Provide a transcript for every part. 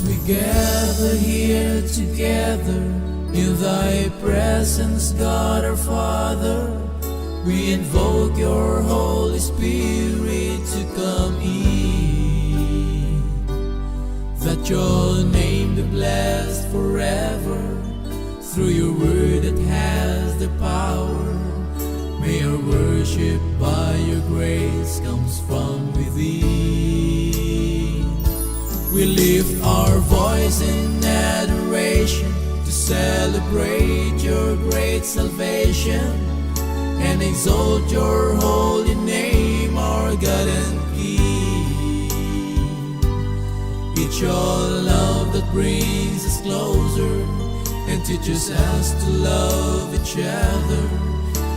We gather here together in thy presence, God our Father. We invoke your Holy Spirit to come in, that your name be blessed forever through your word that has the power. May our worship by your grace comes from within. We lift our voice in adoration to celebrate your great salvation and exalt your holy name, our God and King. It's your love that brings us closer and teaches us to love each other.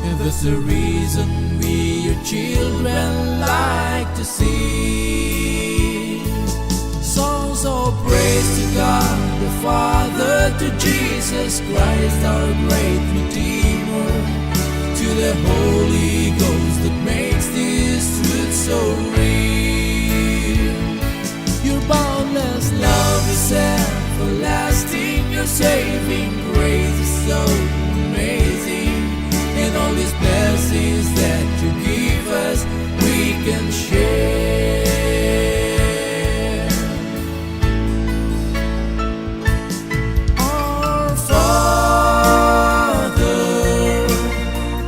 And that's the reason we, your children, like to sing songs of praise to God the Father, to Jesus Christ our great Redeemer, to the Holy Ghost that makes this truth so real. Your boundless love is everlasting, your saving grace is so amazing, and all these blessings that you give us we can share. Our Father,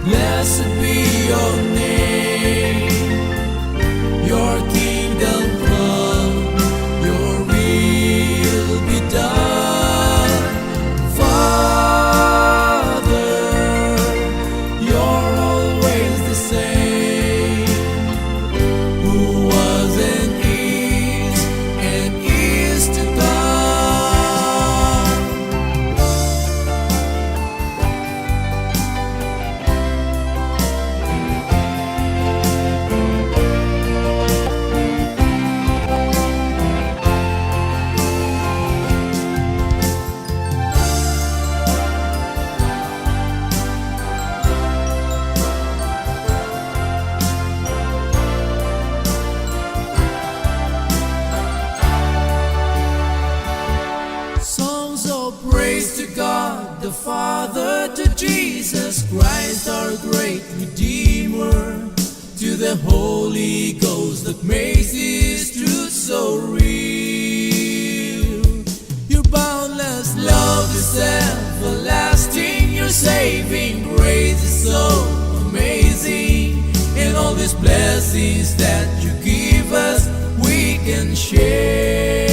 blessed be your name. Your kingdom come, your will be done. Father, you're always the same, who was and is to come. Songs of praise to God the Father, to Jesus Christ our great Redeemer, to the Holy Ghost that makes this truth so real. Your boundless love is everlasting, your saving grace is so amazing, and all these blessings that you give us we can share.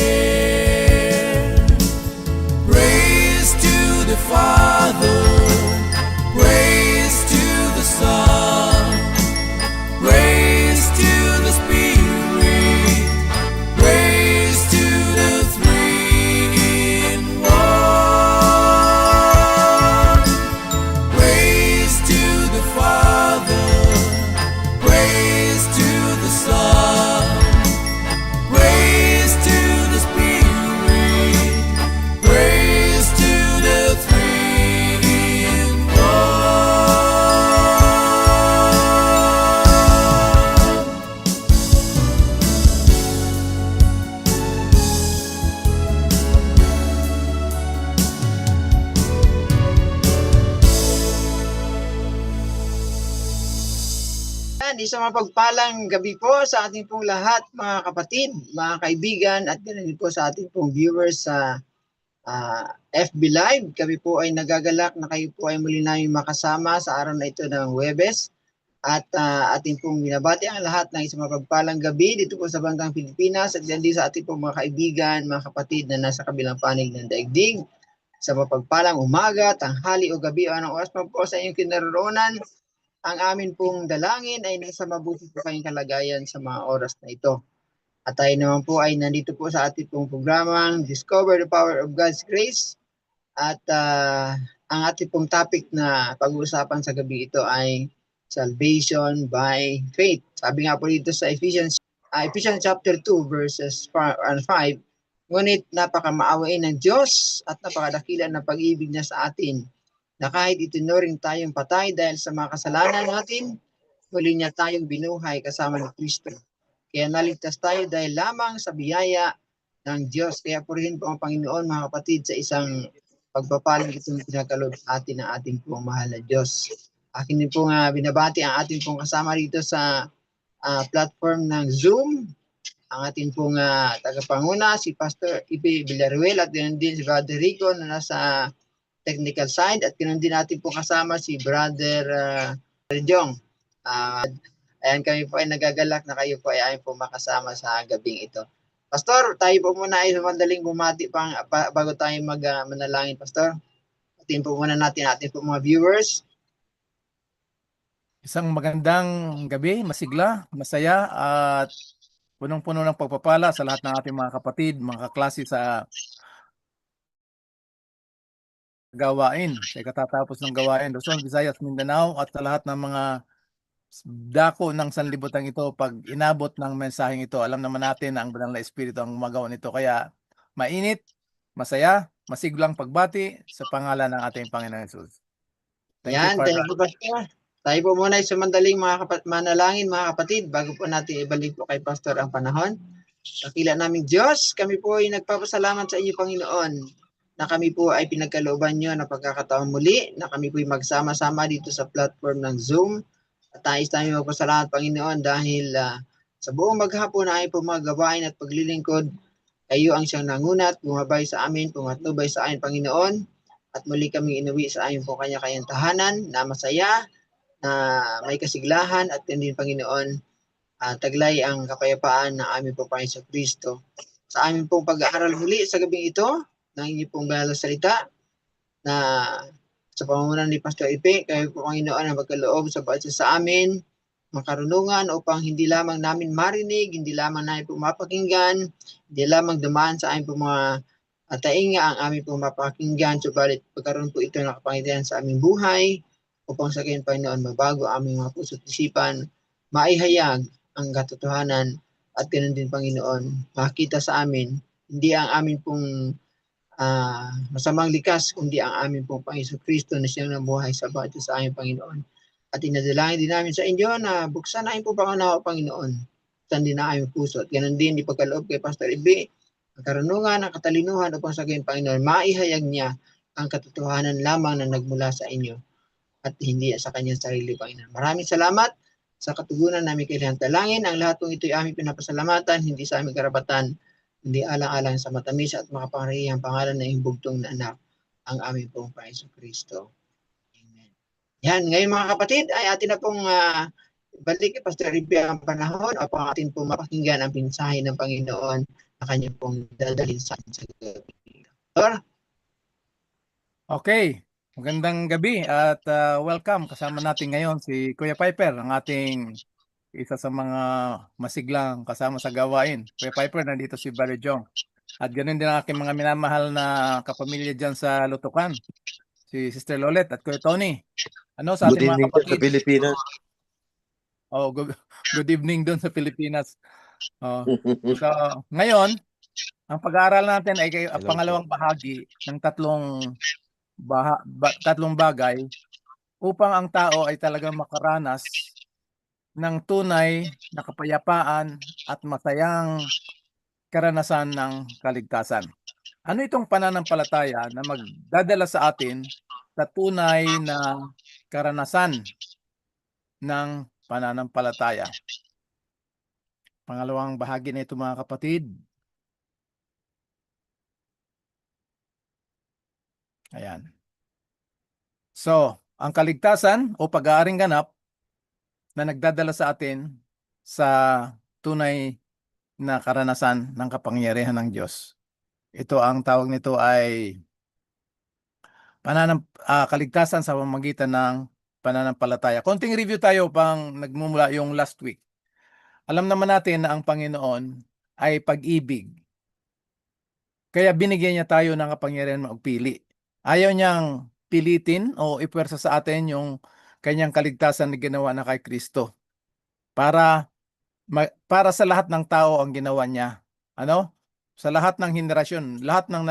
Praise to the Father, praise to the Son, praise to the Spirit, praise to the Three in One. Praise to the Father, praise to the Son, praise to the Spirit, praise to the Three in One. Yan, isang mapagpalang gabi po sa ating pong lahat, mga kapatid, mga kaibigan, at ganoon din po sa ating pong viewers sa FB Live. Kami po ay nagagalak na kayo po ay muli namin makasama sa araw na ito ng Huwebes. At ating pong binabati ang lahat ng isang mapagpalang gabi dito po sa Bangkang Pilipinas at din sa ating pong mga kaibigan, mga kapatid na nasa kabilang panig ng daigdig. Sa mapagpalang umaga, tanghali o gabi o anong oras pa po sa inyong kinaroroonan, ang amin pong dalangin ay nasa mabuti po kayong kalagayan sa mga oras na ito. At tayo naman po ay nandito po sa ating pong programang Discover the Power of God's Grace. At ang ating pong topic na pag-uusapan sa gabi ito ay Salvation by Faith. Sabi nga po dito sa Ephesians chapter 2 verses 5, ngunit napakamaawain ng Diyos at napakadakila ng pag-ibig niya sa atin, na kahit itinuring tayong patay dahil sa mga kasalanan natin, muli niya tayong binuhay kasama ni Kristo. Kaya naligtas tayo dahil lamang sa biyaya ng Diyos. Kaya purihin po ang Panginoon, mga kapatid, sa isang pagpapalang itong pinagkaloob atin ng ating pong mahal na Diyos. Akin din po nga binabati ang ating pong kasama rito sa platform ng Zoom, ang ating pong tagapanguna, si Pastor Ibe Villaruel, at ganoon din si Brother Rico na nasa technical side, at ganoon din natin pong kasama si Brother Jong. Ayan, kami po ay nagagalak na kayo po ay ayon po makasama sa gabing ito. Pastor, tayo po muna ay madaling bumati bago tayo manalangin, Pastor. Atin po muna natin ating po mga viewers. Isang magandang gabi, masigla, masaya at punong-puno ng pagpapala sa lahat ng ating mga kapatid, mga kaklase sa gawain, sa katatapos ng gawain, Luzon, Visayas, Mindanao, at sa lahat ng mga dako ng sanlibutan ito. Pag inabot ng mensaheng ito, alam naman natin na ang banal na espiritu ang gumagawa nito. Kaya mainit, masaya, masiglang pagbati sa pangalan ng ating Panginoon Jesus. Thank you po, Pastor. Tayo po muna ay sumandaling manalangin, mga kapatid, bago po natin ibalik po kay Pastor ang panahon. Dakila naming Diyos, kami po ay nagpapasalamat sa inyo, Panginoon, na kami po ay pinagkalooban nyo na pagkakataon muli, na kami po ay magsama-sama dito sa platform ng Zoom. At tayo magpasalamat, Panginoon, dahil sa buong maghapon na ay po magawain at paglilingkod, kayo ang siyang nangunat, bumabay sa amin, pumatnubay sa amin, Panginoon, at muli kami inuwi sa amin po kanya-kanyang tahanan na masaya, na may kasiglahan, at din, Panginoon, taglay ang kapayapaan ng aming po Panginoon Kristo. Sa aming pong pag-aaral muli sa gabing ito, ng inyong pong banal na salita, na sa pamumunan ni Pastor Ipe, kayo po, Panginoon, ang magkaloob sa bawat isa sa amin, makarunungan upang hindi lamang namin marinig, hindi lamang namin po mapakinggan, hindi lamang dumaan sa aming po mga tainga ang aming po mapakinggan, subalit pagkaroon po ito ng kapangyarihan sa aming buhay, upang sa akin, Panginoon, mabago aming mga puso't isipan, maihayag ang katotohanan, at ganoon din, Panginoon, makita sa amin, hindi ang amin pong masamang likas, kundi ang amin pong Panginoon Kristo na siyang nabuhay sa bawat isa sa aming Panginoon. At inadalangin din namin sa inyo na buksan na po pangunawa, Panginoon, buksan din na aming puso, at ganoon din ipagkaloob kay Pastor Ibe, ang karunungan, ang katalinuhan, upang sa akin, Panginoon, maihayag niya ang katotohanan lamang na nagmula sa inyo, at hindi sa kanyang sarili, Panginoon. Maraming salamat sa katugunan namin kailangan talangin. Ang lahat ng ito ay aming pinapasalamatan, hindi sa aming karapatan, hindi alang-alang sa matamis at makapangyarihang pangalan na imbugtong na anak, ang aming pong Panginoon Kristo. Amen. Yan, ngayon mga kapatid, ay atin na pong balik kay Pastor Ribe ang panahon upang atin pong mapakinggan ang mensahe ng Panginoon na kanya pong dadalhin sa atin sa gabi. Okay. Magandang gabi at welcome. Kasama natin ngayon si Kuya Piper, ang ating isa sa mga masiglang kasama sa gawain. Kuya Piper, nandito si Barry Jong. At ganoon din ang aking mga minamahal na kapamilya dyan sa Lutukan, si Sister Lolet at Kuya Tony. Ano sa ating mga kapatid? Sa Pilipinas. Oh, good evening doon sa Pilipinas. So, ngayon, ang pag-aaral natin ay pangalawang bahagi ng tatlong bagay upang ang tao ay talagang makaranas ng tunay na kapayapaan at masayang karanasan ng kaligtasan. Ano itong pananampalataya na magdadala sa atin sa tunay na karanasan ng pananampalataya? Pangalawang bahagi na ito, mga kapatid. Ayan. So, ang kaligtasan o pag-aaring ganap na nagdadala sa atin sa tunay na karanasan ng kapangyarihan ng Diyos. Ito, ang tawag nito ay kaligtasan sa pamamagitan ng pananampalataya. Konting review tayo pang nagmumula yung last week. Alam naman natin na ang Panginoon ay pag-ibig. Kaya binigyan niya tayo ng kapangyarihan magpili. Ayaw niyang pilitin o ipuwersa sa atin yung kanyang kaligtasan na ginawa na kay Kristo. Para sa lahat ng tao ang ginawa niya. Ano? Sa lahat ng henerasyon, lahat ng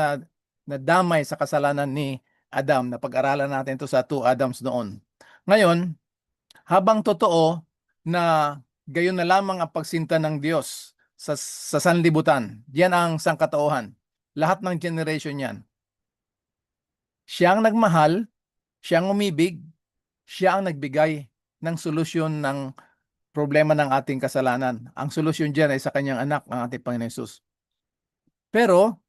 nadamay sa kasalanan ni Adam, na pag-aralan natin ito sa 2 Adams noon. Ngayon, habang totoo na gayon na lamang ang pagsinta ng Diyos sa sanlibutan. Yan ang sangkatauhan. Lahat ng generation yan. Siya ang nagmahal, siya ang umibig, siya ang nagbigay ng solusyon ng problema ng ating kasalanan. Ang solusyon diyan ay sa kanyang anak, ang ating Panginoon Hesus. Pero,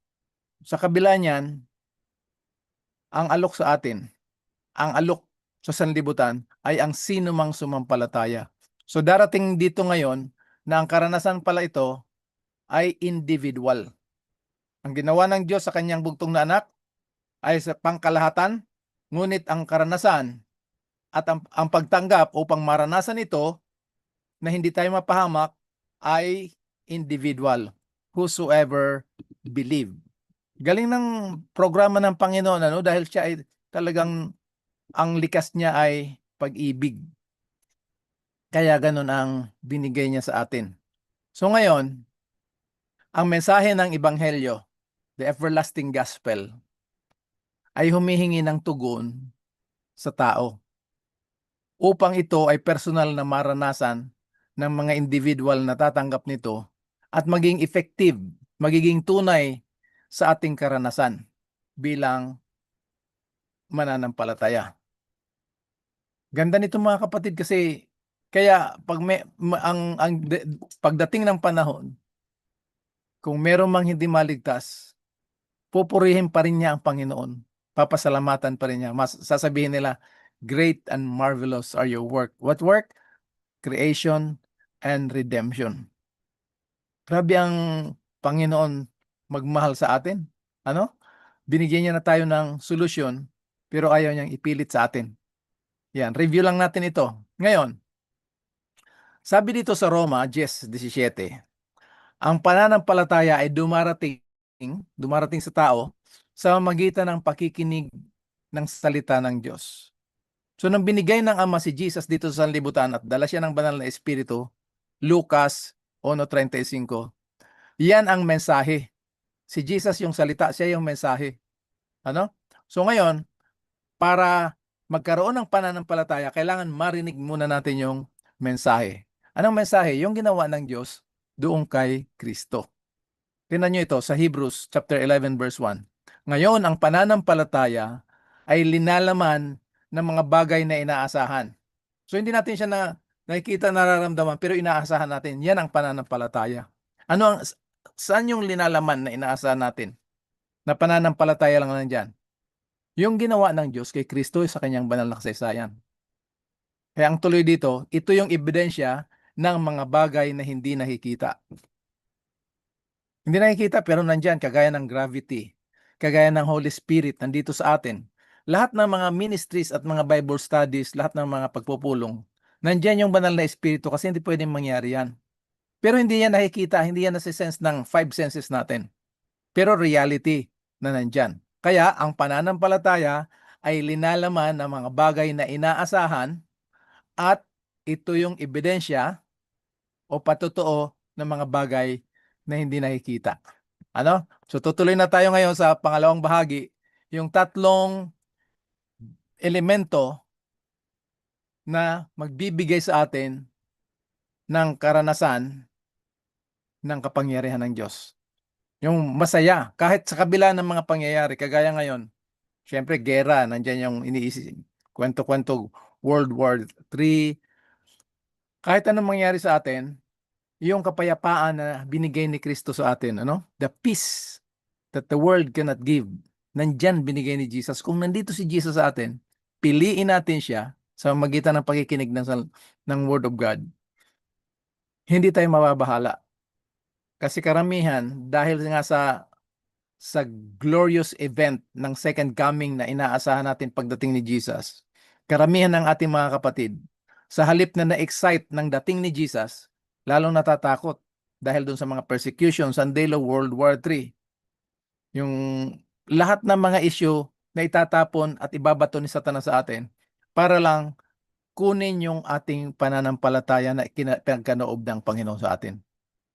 sa kabila niyan, ang alok sa atin, ang alok sa sanlibutan ay ang sino mang sumampalataya. So darating dito ngayon na ang karanasan pala ito ay individual. Ang ginawa ng Diyos sa kanyang bugtong na anak ay sa pangkalahatan, ngunit ang karanasan at ang pagtanggap upang maranasan ito na hindi tayo mapahamak ay individual. Whosoever believe. Galing ng programa ng Panginoon, ano, dahil siya ay talagang ang likas niya ay pag-ibig. Kaya ganun ang binigay niya sa atin. So ngayon, ang mensahe ng Ebanghelyo, the everlasting gospel, ay humihingi ng tugon sa tao upang ito ay personal na maranasan ng mga individual na tatanggap nito at maging effective, magiging tunay sa ating karanasan bilang mananampalataya. Ganda nito mga kapatid kasi kaya pag pagdating ng panahon, kung meron mang hindi maligtas, pupurihin pa rin niya ang Panginoon. Papasalamatan pa rin niya. Sasabihin nila, great and marvelous are your work. What work? Creation and redemption. Grabe ang Panginoon magmahal sa atin. Ano? Binigyan niya na tayo ng solusyon, pero ayaw niyang ipilit sa atin. Yan, review lang natin ito. Ngayon, sabi dito sa Roma 10:17, ang pananampalataya ay dumarating sa tao sa magitan ng pakikinig ng salita ng Diyos. So nang binigay ng Ama si Jesus dito sa sanlibutan at dala siya ng banal na Espiritu, Lucas 1:35, yan ang mensahe. Si Jesus yung salita, siya yung mensahe. Ano? So ngayon, para magkaroon ng pananampalataya, kailangan marinig muna natin yung mensahe. Anong mensahe? Yung ginawa ng Diyos doon kay Kristo. Tingnan nyo ito sa Hebrews chapter 11 verse 1. Ngayon, ang pananampalataya ay linalaman ng mga bagay na inaasahan. So hindi natin siya nakikita, nararamdaman, pero inaasahan natin. Yan ang pananampalataya. Saan yung linalaman na inaasahan natin? Na pananampalataya lang nandyan. Yung ginawa ng Diyos kay Kristo sa kanyang banal na kasaysayan. Kaya ang tuloy dito, ito yung ebidensya ng mga bagay na hindi nakikita. Hindi nakikita pero nandyan, kagaya ng gravity, kagaya ng Holy Spirit, nandito sa atin. Lahat ng mga ministries at mga Bible studies, lahat ng mga pagpupulong, nandyan yung banal na Espiritu kasi hindi pwedeng mangyari yan. Pero hindi yan nakikita, hindi yan nasisense ng 5 senses natin. Pero reality na nandyan. Kaya ang pananampalataya ay linalaman ng mga bagay na inaasahan at ito yung ebidensya o patotoo ng mga bagay na hindi nakikita. Ano? So tutuloy na tayo ngayon sa pangalawang bahagi, yung tatlong elemento na magbibigay sa atin ng karanasan ng kapangyarihan ng Diyos. Yung masaya, kahit sa kabila ng mga pangyayari, kagaya ngayon, syempre, gera, nandyan yung iniisip, kwento-kwento, World War III, kahit anong mangyari sa atin, yung kapayapaan na binigay ni Kristo sa atin, ano? The peace that the world cannot give, nandyan binigay ni Jesus. Kung nandito si Jesus sa atin, piliin natin siya sa magitan ng pakikinig ng Word of God, hindi tayo mababahala. Kasi karamihan, dahil nga sa glorious event ng second coming na inaasahan natin pagdating ni Jesus, karamihan ng ating mga kapatid, sa halip na na-excite ng dating ni Jesus, lalong natatakot dahil dun sa mga persecution, sandalo, World War III. Yung lahat ng mga issue na itatapon at ibabato ni Satanas sa atin para lang kunin yung ating pananampalataya na pinagkaloob ng Panginoon sa atin.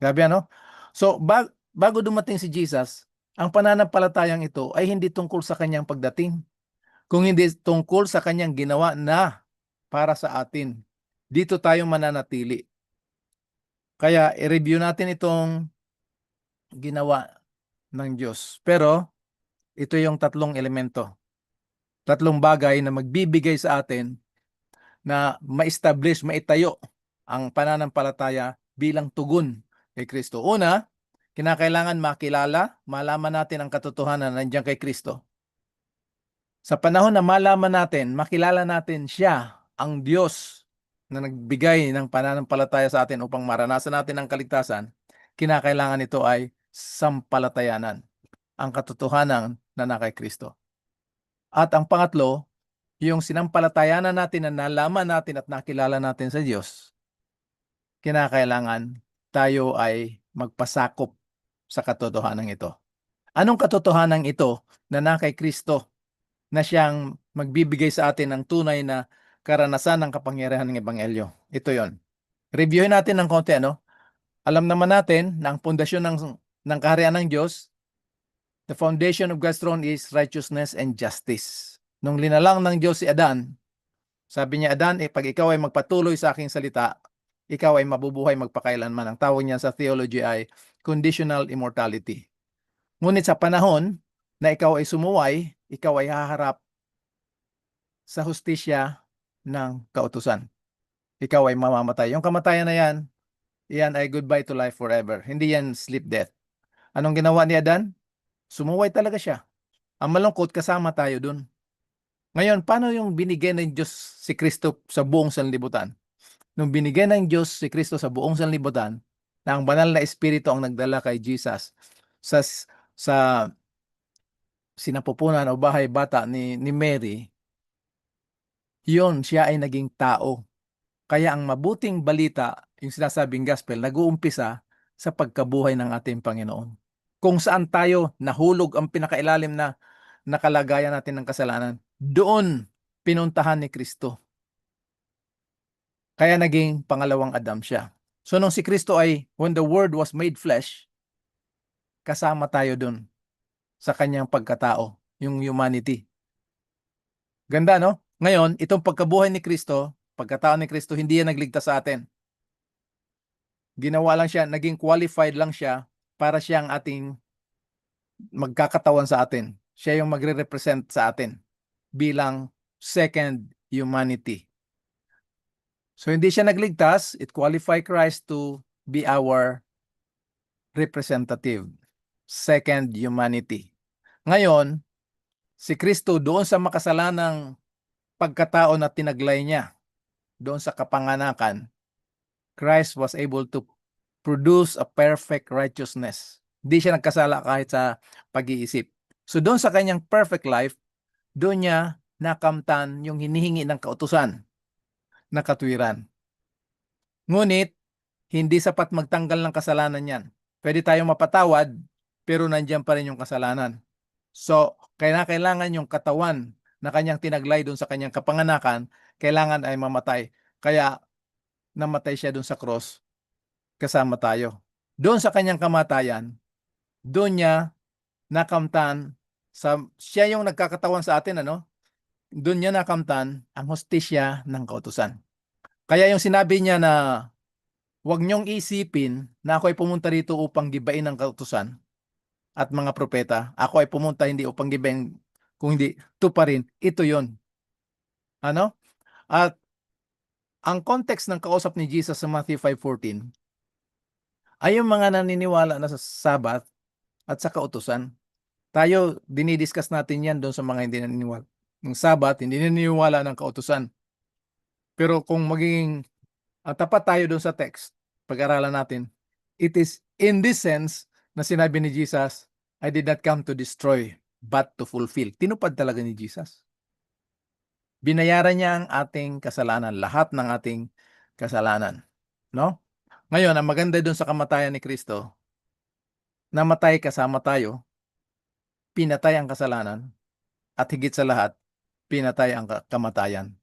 Grabe, ano? So, bago dumating si Jesus, ang pananampalatayang ito ay hindi tungkol sa kanyang pagdating, kung hindi tungkol sa kanyang ginawa na para sa atin. Dito tayo mananatili. Kaya i-review natin itong ginawa ng Diyos. Pero ito yung tatlong elemento, tatlong bagay na magbibigay sa atin na ma-establish, maitayo ang pananampalataya bilang tugon kay Kristo. Una, kinakailangan makilala, malaman natin ang katotohanan na nandiyan kay Kristo. Sa panahon na malaman natin, makilala natin siya, ang Diyos na nagbigay ng pananampalataya sa atin upang maranasan natin ang kaligtasan, kinakailangan ito ay sampalatayanan, ang katotohanan na nasa Kristo. At ang pangatlo, yung sinampalatayanan natin na nalaman natin at nakilala natin sa Diyos, kinakailangan tayo ay magpasakop sa katotohanan ito. Anong katotohanan ito na nasa Kristo na siyang magbibigay sa atin ng tunay na karanasan ng kapangyarihan ng Ebanghelyo? Ito yon. Reviewin natin ng konti, ano? Alam naman natin na ang pundasyon ng kaharian ng Diyos, the foundation of God's throne is righteousness and justice. Nung linalang ng Diyos si Adan, sabi niya, Adan, pag ikaw ay magpatuloy sa aking salita, ikaw ay mabubuhay magpakailanman. Ang tawag niya sa theology ay conditional immortality. Ngunit sa panahon na ikaw ay sumuway, ikaw ay haharap sa hustisya ng kautusan. Ikaw ay mamamatay. Yung kamatayan na yan, yan ay goodbye to life forever. Hindi yan sleep death. Anong ginawa ni Adan? Sumuway talaga siya. Ang malungkot, kasama tayo dun. Ngayon, paano yung binigay ng Diyos si Kristo sa buong sanlibutan? Nung binigay ng Diyos si Kristo sa buong sanlibutan, na ang banal na Espiritu ang nagdala kay Jesus sa sinapupunan o bahay bata ni Mary, yun, siya ay naging tao. Kaya ang mabuting balita, yung sinasabing gospel, nag-uumpisa sa pagkabuhay ng ating Panginoon. Kung saan tayo nahulog ang pinakailalim na nakalagayan natin ng kasalanan, doon pinuntahan ni Kristo. Kaya naging pangalawang Adam siya. So nung si Kristo ay, when the Word was made flesh, kasama tayo doon sa kanyang pagkatao, yung humanity. Ganda, no? Ngayon, itong pagkabuhay ni Kristo, pagkatao ni Kristo, hindi yan nagligtas sa atin. Ginawa lang siya, naging qualified lang siya para siyang ating magkakatawan sa atin. Siya yung magre-represent sa atin bilang second humanity. So hindi siya nagligtas, it qualified Christ to be our representative, second humanity. Ngayon, si Kristo doon sa makasalanang pagkatao na tinaglay niya, doon sa kapanganakan, Christ was able to produce a perfect righteousness. Hindi siya nagkasala kahit sa pag-iisip. So doon sa kanyang perfect life, doon niya nakamtan yung hinihingi ng kautusan na katwiran. Ngunit, hindi sapat magtanggal ng kasalanan yan. Pwede tayong mapatawad, pero nandiyan pa rin yung kasalanan. So, kailangan yung katawan na kanyang tinaglay doon sa kanyang kapanganakan, kailangan ay mamatay. Kaya, namatay siya doon sa cross, kasama tayo. Doon sa kanyang kamatayan, doon niya nakamtan, siya yung nagkakatawan sa atin, ano? Doon niya nakamtan ang hustisya ng kautusan. Kaya yung sinabi niya na huwag niyong isipin na ako ay pumunta rito upang gibain ang kautusan at mga propeta. Ako ay pumunta hindi upang gibain, kung hindi tuparin. Ito yon. Ano? At ang context ng kausap ni Jesus sa Matthew 5:14 ay yung mga naniniwala na sa Sabat at sa kautusan. Tayo, dinidiscuss natin yan doon sa mga hindi naniniwala ng Sabat, hindi naniniwala ng kautusan. Pero kung magiging tapat tayo doon sa text, pag-aralan natin, it is in this sense na sinabi ni Jesus, I did not come to destroy, but to fulfill. Tinupad talaga ni Jesus. Binayaran niya ang ating kasalanan, lahat ng ating kasalanan. No? Ngayon, ang maganda doon sa kamatayan ni Kristo, namatay kasama tayo, pinatay ang kasalanan, at higit sa lahat, pinatay ang kamatayan.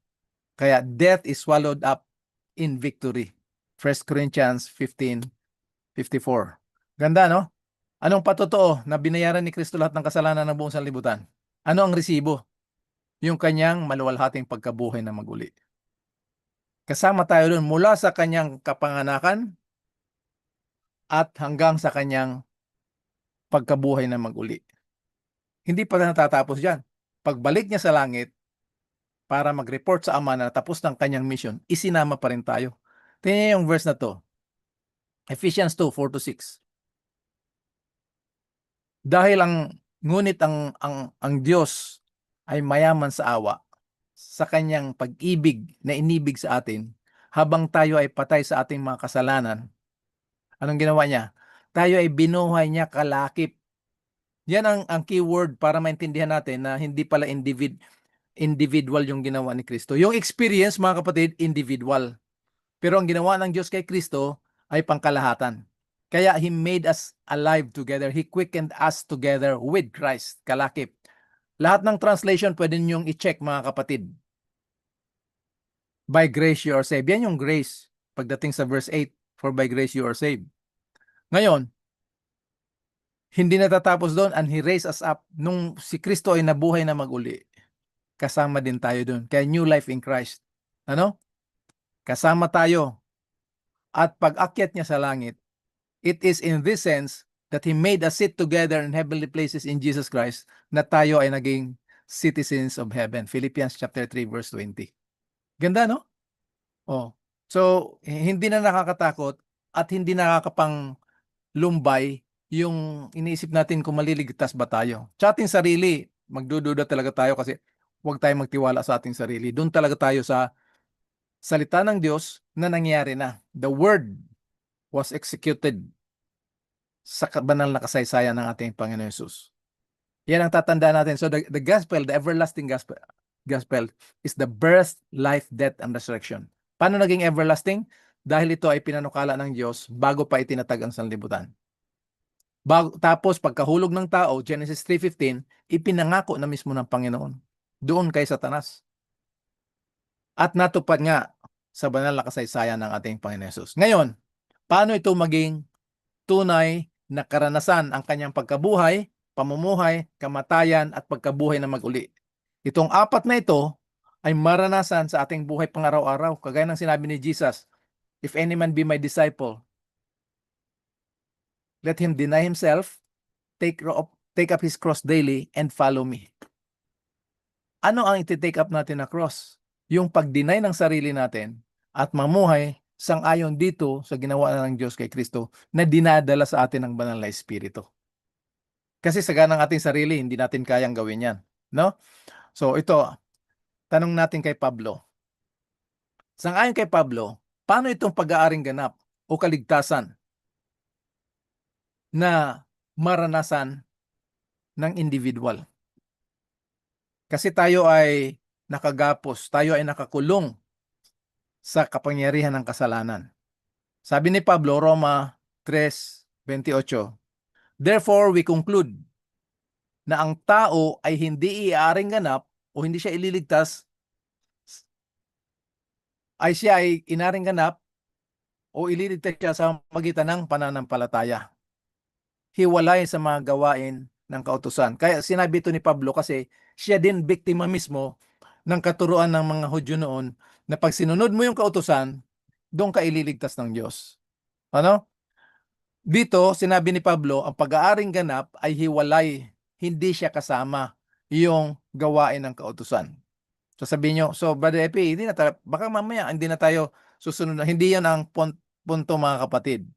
Kaya death is swallowed up in victory. 1 Corinthians 15:54. Ganda, no? Anong patotoo na binayaran ni Kristo lahat ng kasalanan ng buong sanlibutan? Ano ang resibo? Yung kanyang maluwalhating pagkabuhay na maguli. Kasama tayo doon mula sa kanyang kapanganakan at hanggang sa kanyang pagkabuhay na maguli. Hindi pa natatapos dyan. Pagbalik niya sa langit para mag-report sa Ama na tapos ng kanyang mission, isinama pa rin tayo. Tingnan niyo yung verse na to. Ephesians 2:4-6. Dahil ngunit ang Diyos ay mayaman sa awa sa kanyang pag-ibig na inibig sa atin habang tayo ay patay sa ating mga kasalanan. Anong ginawa niya? Tayo ay binuhay niya kalakip. Yan ang keyword para maintindihan natin na hindi pala individual yung ginawa ni Kristo. Yung experience, mga kapatid, individual. Pero ang ginawa ng Diyos kay Kristo ay pangkalahatan. Kaya He made us alive together. He quickened us together with Christ. Kalakip. Lahat ng translation pwede niyong i-check, mga kapatid. By grace you are saved. Yan yung grace. Pagdating sa verse 8, for by grace you are saved. Ngayon, hindi natatapos doon, and He raised us up. Nung si Kristo ay nabuhay na maguli, kasama din tayo doon. Kaya new life in Christ. Ano? Kasama tayo. At pag-akyat niya sa langit, it is in this sense that He made us sit together in heavenly places in Jesus Christ na tayo ay naging citizens of heaven. Philippians chapter 3 verse 20. Ganda, no? Oh. So, hindi na nakakatakot at hindi nakakapang lumbay yung iniisip natin kung maliligtas ba tayo. Sa ating sarili, magdududa talaga tayo kasi huwag tayong magtiwala sa ating sarili. Doon talaga tayo sa salita ng Diyos na nangyari na. The Word was executed sa banal na kasaysayan ng ating Panginoon Yesus. Yan ang tatandaan natin. So the gospel, the everlasting gospel is the birth, life, death, and resurrection. Paano naging everlasting? Dahil ito ay pinanukala ng Diyos bago pa itinatag ang sanlibutan. Tapos pagkahulog ng tao, Genesis 3:15, ipinangako na mismo ng Panginoon doon kay Satanas. At natupad nga sa banal na kasaysayan ng ating Panginoon Yesus. Ngayon, paano ito maging tunay na karanasan ang kanyang pagkabuhay, pamumuhay, kamatayan at pagkabuhay na maguli? Itong apat na ito ay maranasan sa ating buhay pang-araw-araw. Kagaya ng sinabi ni Jesus, if any man be my disciple, let him deny himself, take up his cross daily, and follow me. Ano ang iti-take up natin na cross? Yung pag-deny ng sarili natin at mamuhay sang-ayon dito sa ginawa ng Diyos kay Kristo na dinadala sa atin ng banal na Espiritu. Kasi sa ganang ating sarili, hindi natin kayang gawin yan. No? So ito, tanong natin kay Pablo. Sang-ayon kay Pablo, paano itong pag-aaring ganap o kaligtasan na maranasan ng individual? Kasi tayo ay nakagapos, tayo ay nakakulong sa kapangyarihan ng kasalanan. Sabi ni Pablo, Roma 3:28, therefore we conclude na ang tao ay hindi iaaring ganap o hindi siya ililigtas, ay siya ay inaring ganap o ililigtas siya sa magitan ng pananampalataya. Hiwalay sa mga gawain ng kautusan. Kaya sinabi ito ni Pablo kasi siya din biktima mismo ng katuruan ng mga Hudyo noon na pag sinunod mo yung kautusan, doon ka ililigtas ng Diyos. Ano? Dito, sinabi ni Pablo, ang pag-aaring ganap ay hiwalay. Hindi siya kasama yung gawain ng kautusan. So sabihin nyo, so Brother Epi, baka mamaya hindi na tayo susunod na. Hindi yan ang punto, mga kapatid.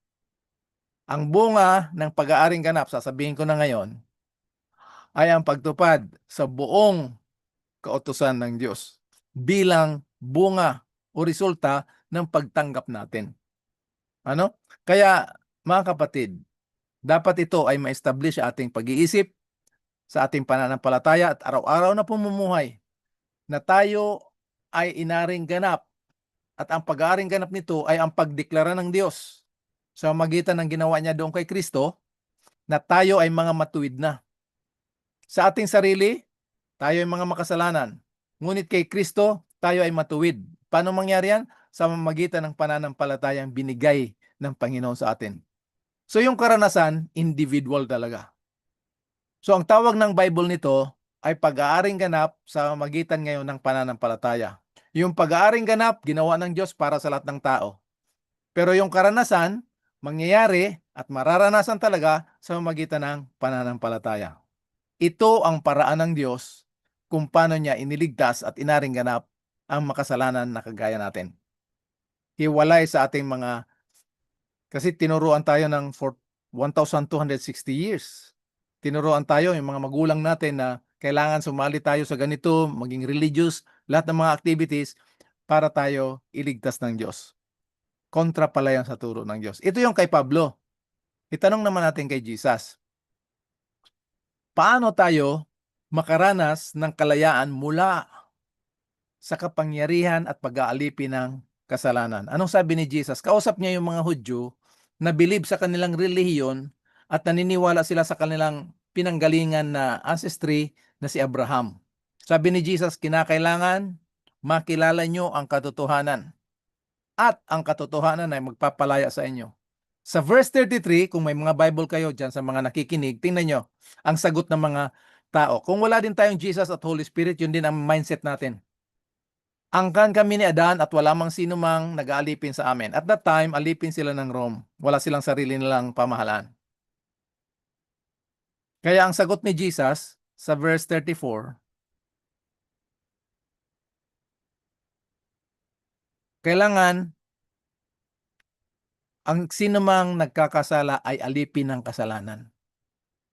Ang bunga ng pag-aaring ganap, sasabihin ko na ngayon, ay ang pagtupad sa buong kautusan ng Diyos bilang bunga o resulta ng pagtanggap natin. Ano? Kaya, mga kapatid, dapat ito ay ma-establish sa ating pag-iisip, sa ating pananampalataya at araw-araw na pamumuhay na tayo ay inaring ganap at ang pag-aaring ganap nito ay ang pagdeklara ng Diyos sa magitan ng ginawa niya doon kay Kristo na tayo ay mga matuwid na. Sa ating sarili, tayo ay mga makasalanan. Ngunit kay Kristo, tayo ay matuwid. Paano mangyari yan? Sa magitan ng pananampalatayang binigay ng Panginoon sa atin. So yung karanasan, individual talaga. So ang tawag ng Bible nito ay pag-aaring ganap sa magitan ngayon ng pananampalataya. Yung pag-aaring ganap, ginawa ng Diyos para sa lahat ng tao. Pero yung karanasan, mangyayari at mararanasan talaga sa pamamagitan ng pananampalataya. Ito ang paraan ng Diyos kung paano niya iniligtas at inaring ganap ang makasalanan na kagaya natin. Hiwalay sa ating mga, kasi tinuruan tayo ng for 1,260 years. Tinuruan tayo, yung mga magulang natin, na kailangan sumali tayo sa ganito, maging religious, lahat ng mga activities para tayo iligtas ng Diyos. Kontra pala yan sa turo ng Diyos. Ito yung kay Pablo. Itanong naman natin kay Jesus. Paano tayo makaranas ng kalayaan mula sa kapangyarihan at pag-aalipin ng kasalanan? Anong sabi ni Jesus? Kausap niya yung mga Hudyo na bilib sa kanilang relihiyon at naniniwala sila sa kanilang pinanggalingan na ancestry na si Abraham. Sabi ni Jesus, kinakailangan makilala nyo ang katotohanan at ang katotohanan ay magpapalaya sa inyo. Sa verse 33, kung may mga Bible kayo dyan sa mga nakikinig, tingnan nyo ang sagot ng mga tao. Kung wala din tayong Jesus at Holy Spirit, yun din ang mindset natin. Angkan kami ni Adan at wala mang sino mang nag-aalipin sa amin. At that time, alipin sila ng Rome. Wala silang sarili nilang pamahalaan. Kaya ang sagot ni Jesus sa verse 34, kailangan ang sino mang nagkakasala ay alipin ng kasalanan.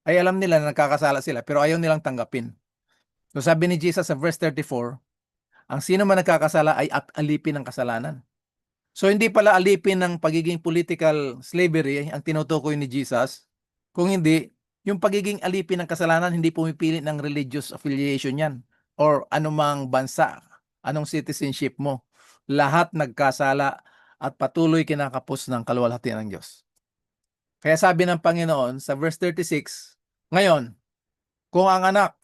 Ay alam nila na nagkakasala sila pero ayaw nilang tanggapin. So sabi ni Jesus sa verse 34, ang sino man nagkakasala ay alipin ng kasalanan. So hindi pala alipin ng pagiging political slavery ang tinutukoy ni Jesus. Kung hindi, yung pagiging alipin ng kasalanan, hindi pumipili ng religious affiliation yan or anumang bansa, anong citizenship mo. Lahat nagkasala at patuloy kinakapos ng kaluwalhatian ng Diyos. Kaya sabi ng Panginoon sa verse 36, ngayon, kung ang anak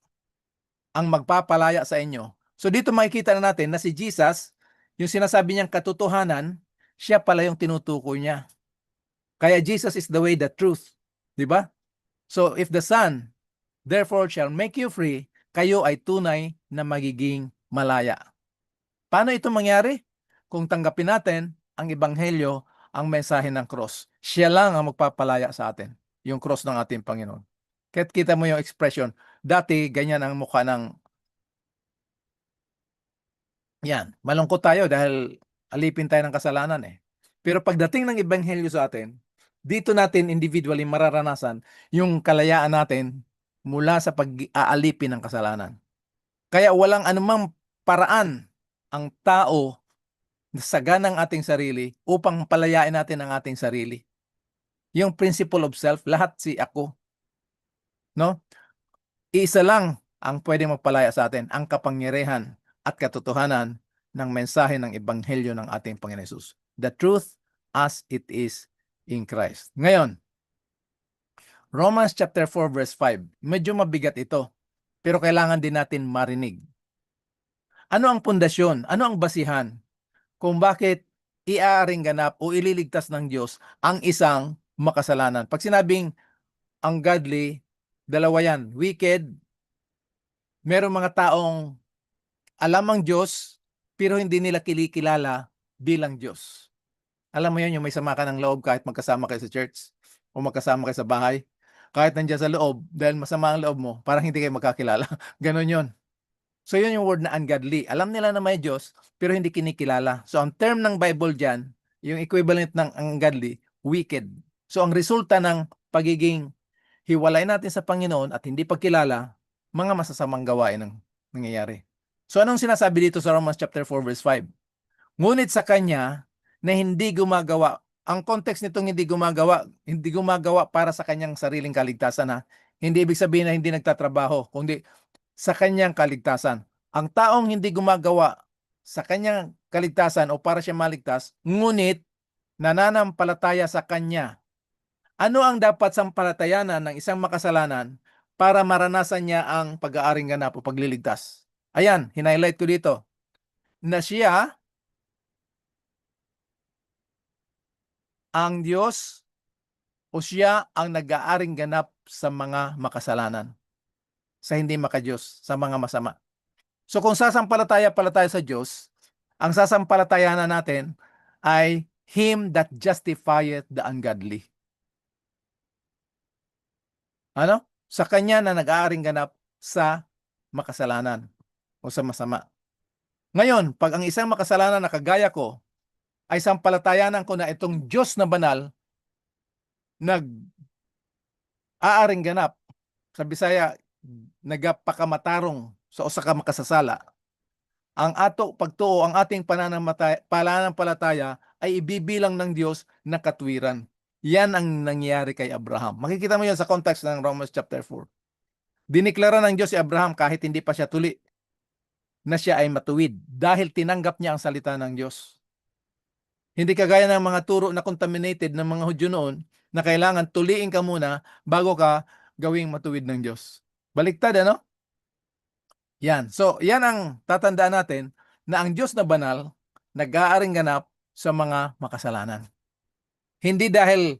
ang magpapalaya sa inyo. So dito makikita na natin na si Jesus, yung sinasabi niyang katotohanan, siya pala yung tinutukoy niya. Kaya Jesus is the way, the truth. Di ba? So if the Son therefore shall make you free, kayo ay tunay na magiging malaya. Paano ito mangyari? Kung tanggapin natin ang ebanghelyo, ang mensahe ng cross. Siya lang ang magpapalaya sa atin. Yung cross ng ating Panginoon. Kahit kita mo yung expression, dati ganyan ang mukha ng yan, malungkot tayo dahil alipin tayo ng kasalanan eh. Pero pagdating ng ebanghelyo sa atin, dito natin individually mararanasan yung kalayaan natin mula sa pag-aalipin ng kasalanan. Kaya walang anumang paraan ang tao sa ganang ating sarili upang palayain natin ang ating sarili. Yung principle of self, lahat si ako. No? Isa lang ang pwede magpalaya sa atin, ang kapangyarihan at katotohanan ng mensahe ng ebanghelyo ng ating Panginoon Hesus. The truth as it is in Christ. Ngayon, Romans chapter 4 verse 5. Medyo mabigat ito, pero kailangan din natin marinig. Ano ang pundasyon? Ano ang basihan kung bakit iaaring ganap o ililigtas ng Diyos ang isang makasalanan? Pag sinabing ungodly, dalawa yan. Wicked, merong mga taong alam ang Diyos, pero hindi nila kinikilala bilang Diyos. Alam mo yun, yung may sama ka ng loob kahit magkasama kayo sa church o magkasama kayo sa bahay. Kahit nandiyan sa loob, dahil masama ang loob mo, parang hindi kayo magkakilala. Ganon yun. So yun yung word na ungodly. Alam nila na may Diyos, pero hindi kinikilala. So ang term ng Bible dyan, yung equivalent ng ungodly, wicked. So ang resulta ng pagiging hiwalay natin sa Panginoon at hindi pagkilala, mga masasamang gawain ang nangyayari. So anong sinasabi dito sa Romans chapter 4 verse 5? Ngunit sa kanya na hindi gumagawa, ang context nitong hindi gumagawa para sa kanyang sariling kaligtasan ha. Hindi ibig sabihin na hindi nagtatrabaho, kundi sa kanyang kaligtasan. Ang taong hindi gumagawa sa kanyang kaligtasan o para siya maligtas, ngunit nananampalataya sa kanya. Ano ang dapat sampalatayanan ng isang makasalanan para maranasan niya ang pag-aaring ganap o pagliligtas? Ayan, hinighlight ko dito. Na siya ang Diyos o siya ang nag-aaring ganap sa mga makasalanan. Sa hindi makadiyos, sa mga masama. So kung sasampalataya tayo sa Diyos, ang sasampalatayanan natin ay Him that justifieth the ungodly. Ano? Sa kanya na nag-aaring ganap sa makasalanan o sa masama. Ngayon, pag ang isang makasalanan na kagaya ko ay sampalatayanan ko na itong Diyos na banal nag-aaring ganap, sa Bisaya nagapakamatarong sa usa ka makasasala, ang ato pagtuo, ang ating pananampalataya ay ibibilang ng Diyos na katwiran. Yan ang nangyari kay Abraham. Makikita mo yan sa context ng Romans chapter 4. Diniklara ng Diyos si Abraham kahit hindi pa siya tuli na siya ay matuwid dahil tinanggap niya ang salita ng Diyos. Hindi kagaya ng mga turo na contaminated ng mga Hudyo noon na kailangan tuliin ka muna bago ka gawing matuwid ng Diyos. Baliktad, ano? Yan. So, yan ang tatandaan natin na ang Diyos na banal nag-aaring ganap sa mga makasalanan. Hindi dahil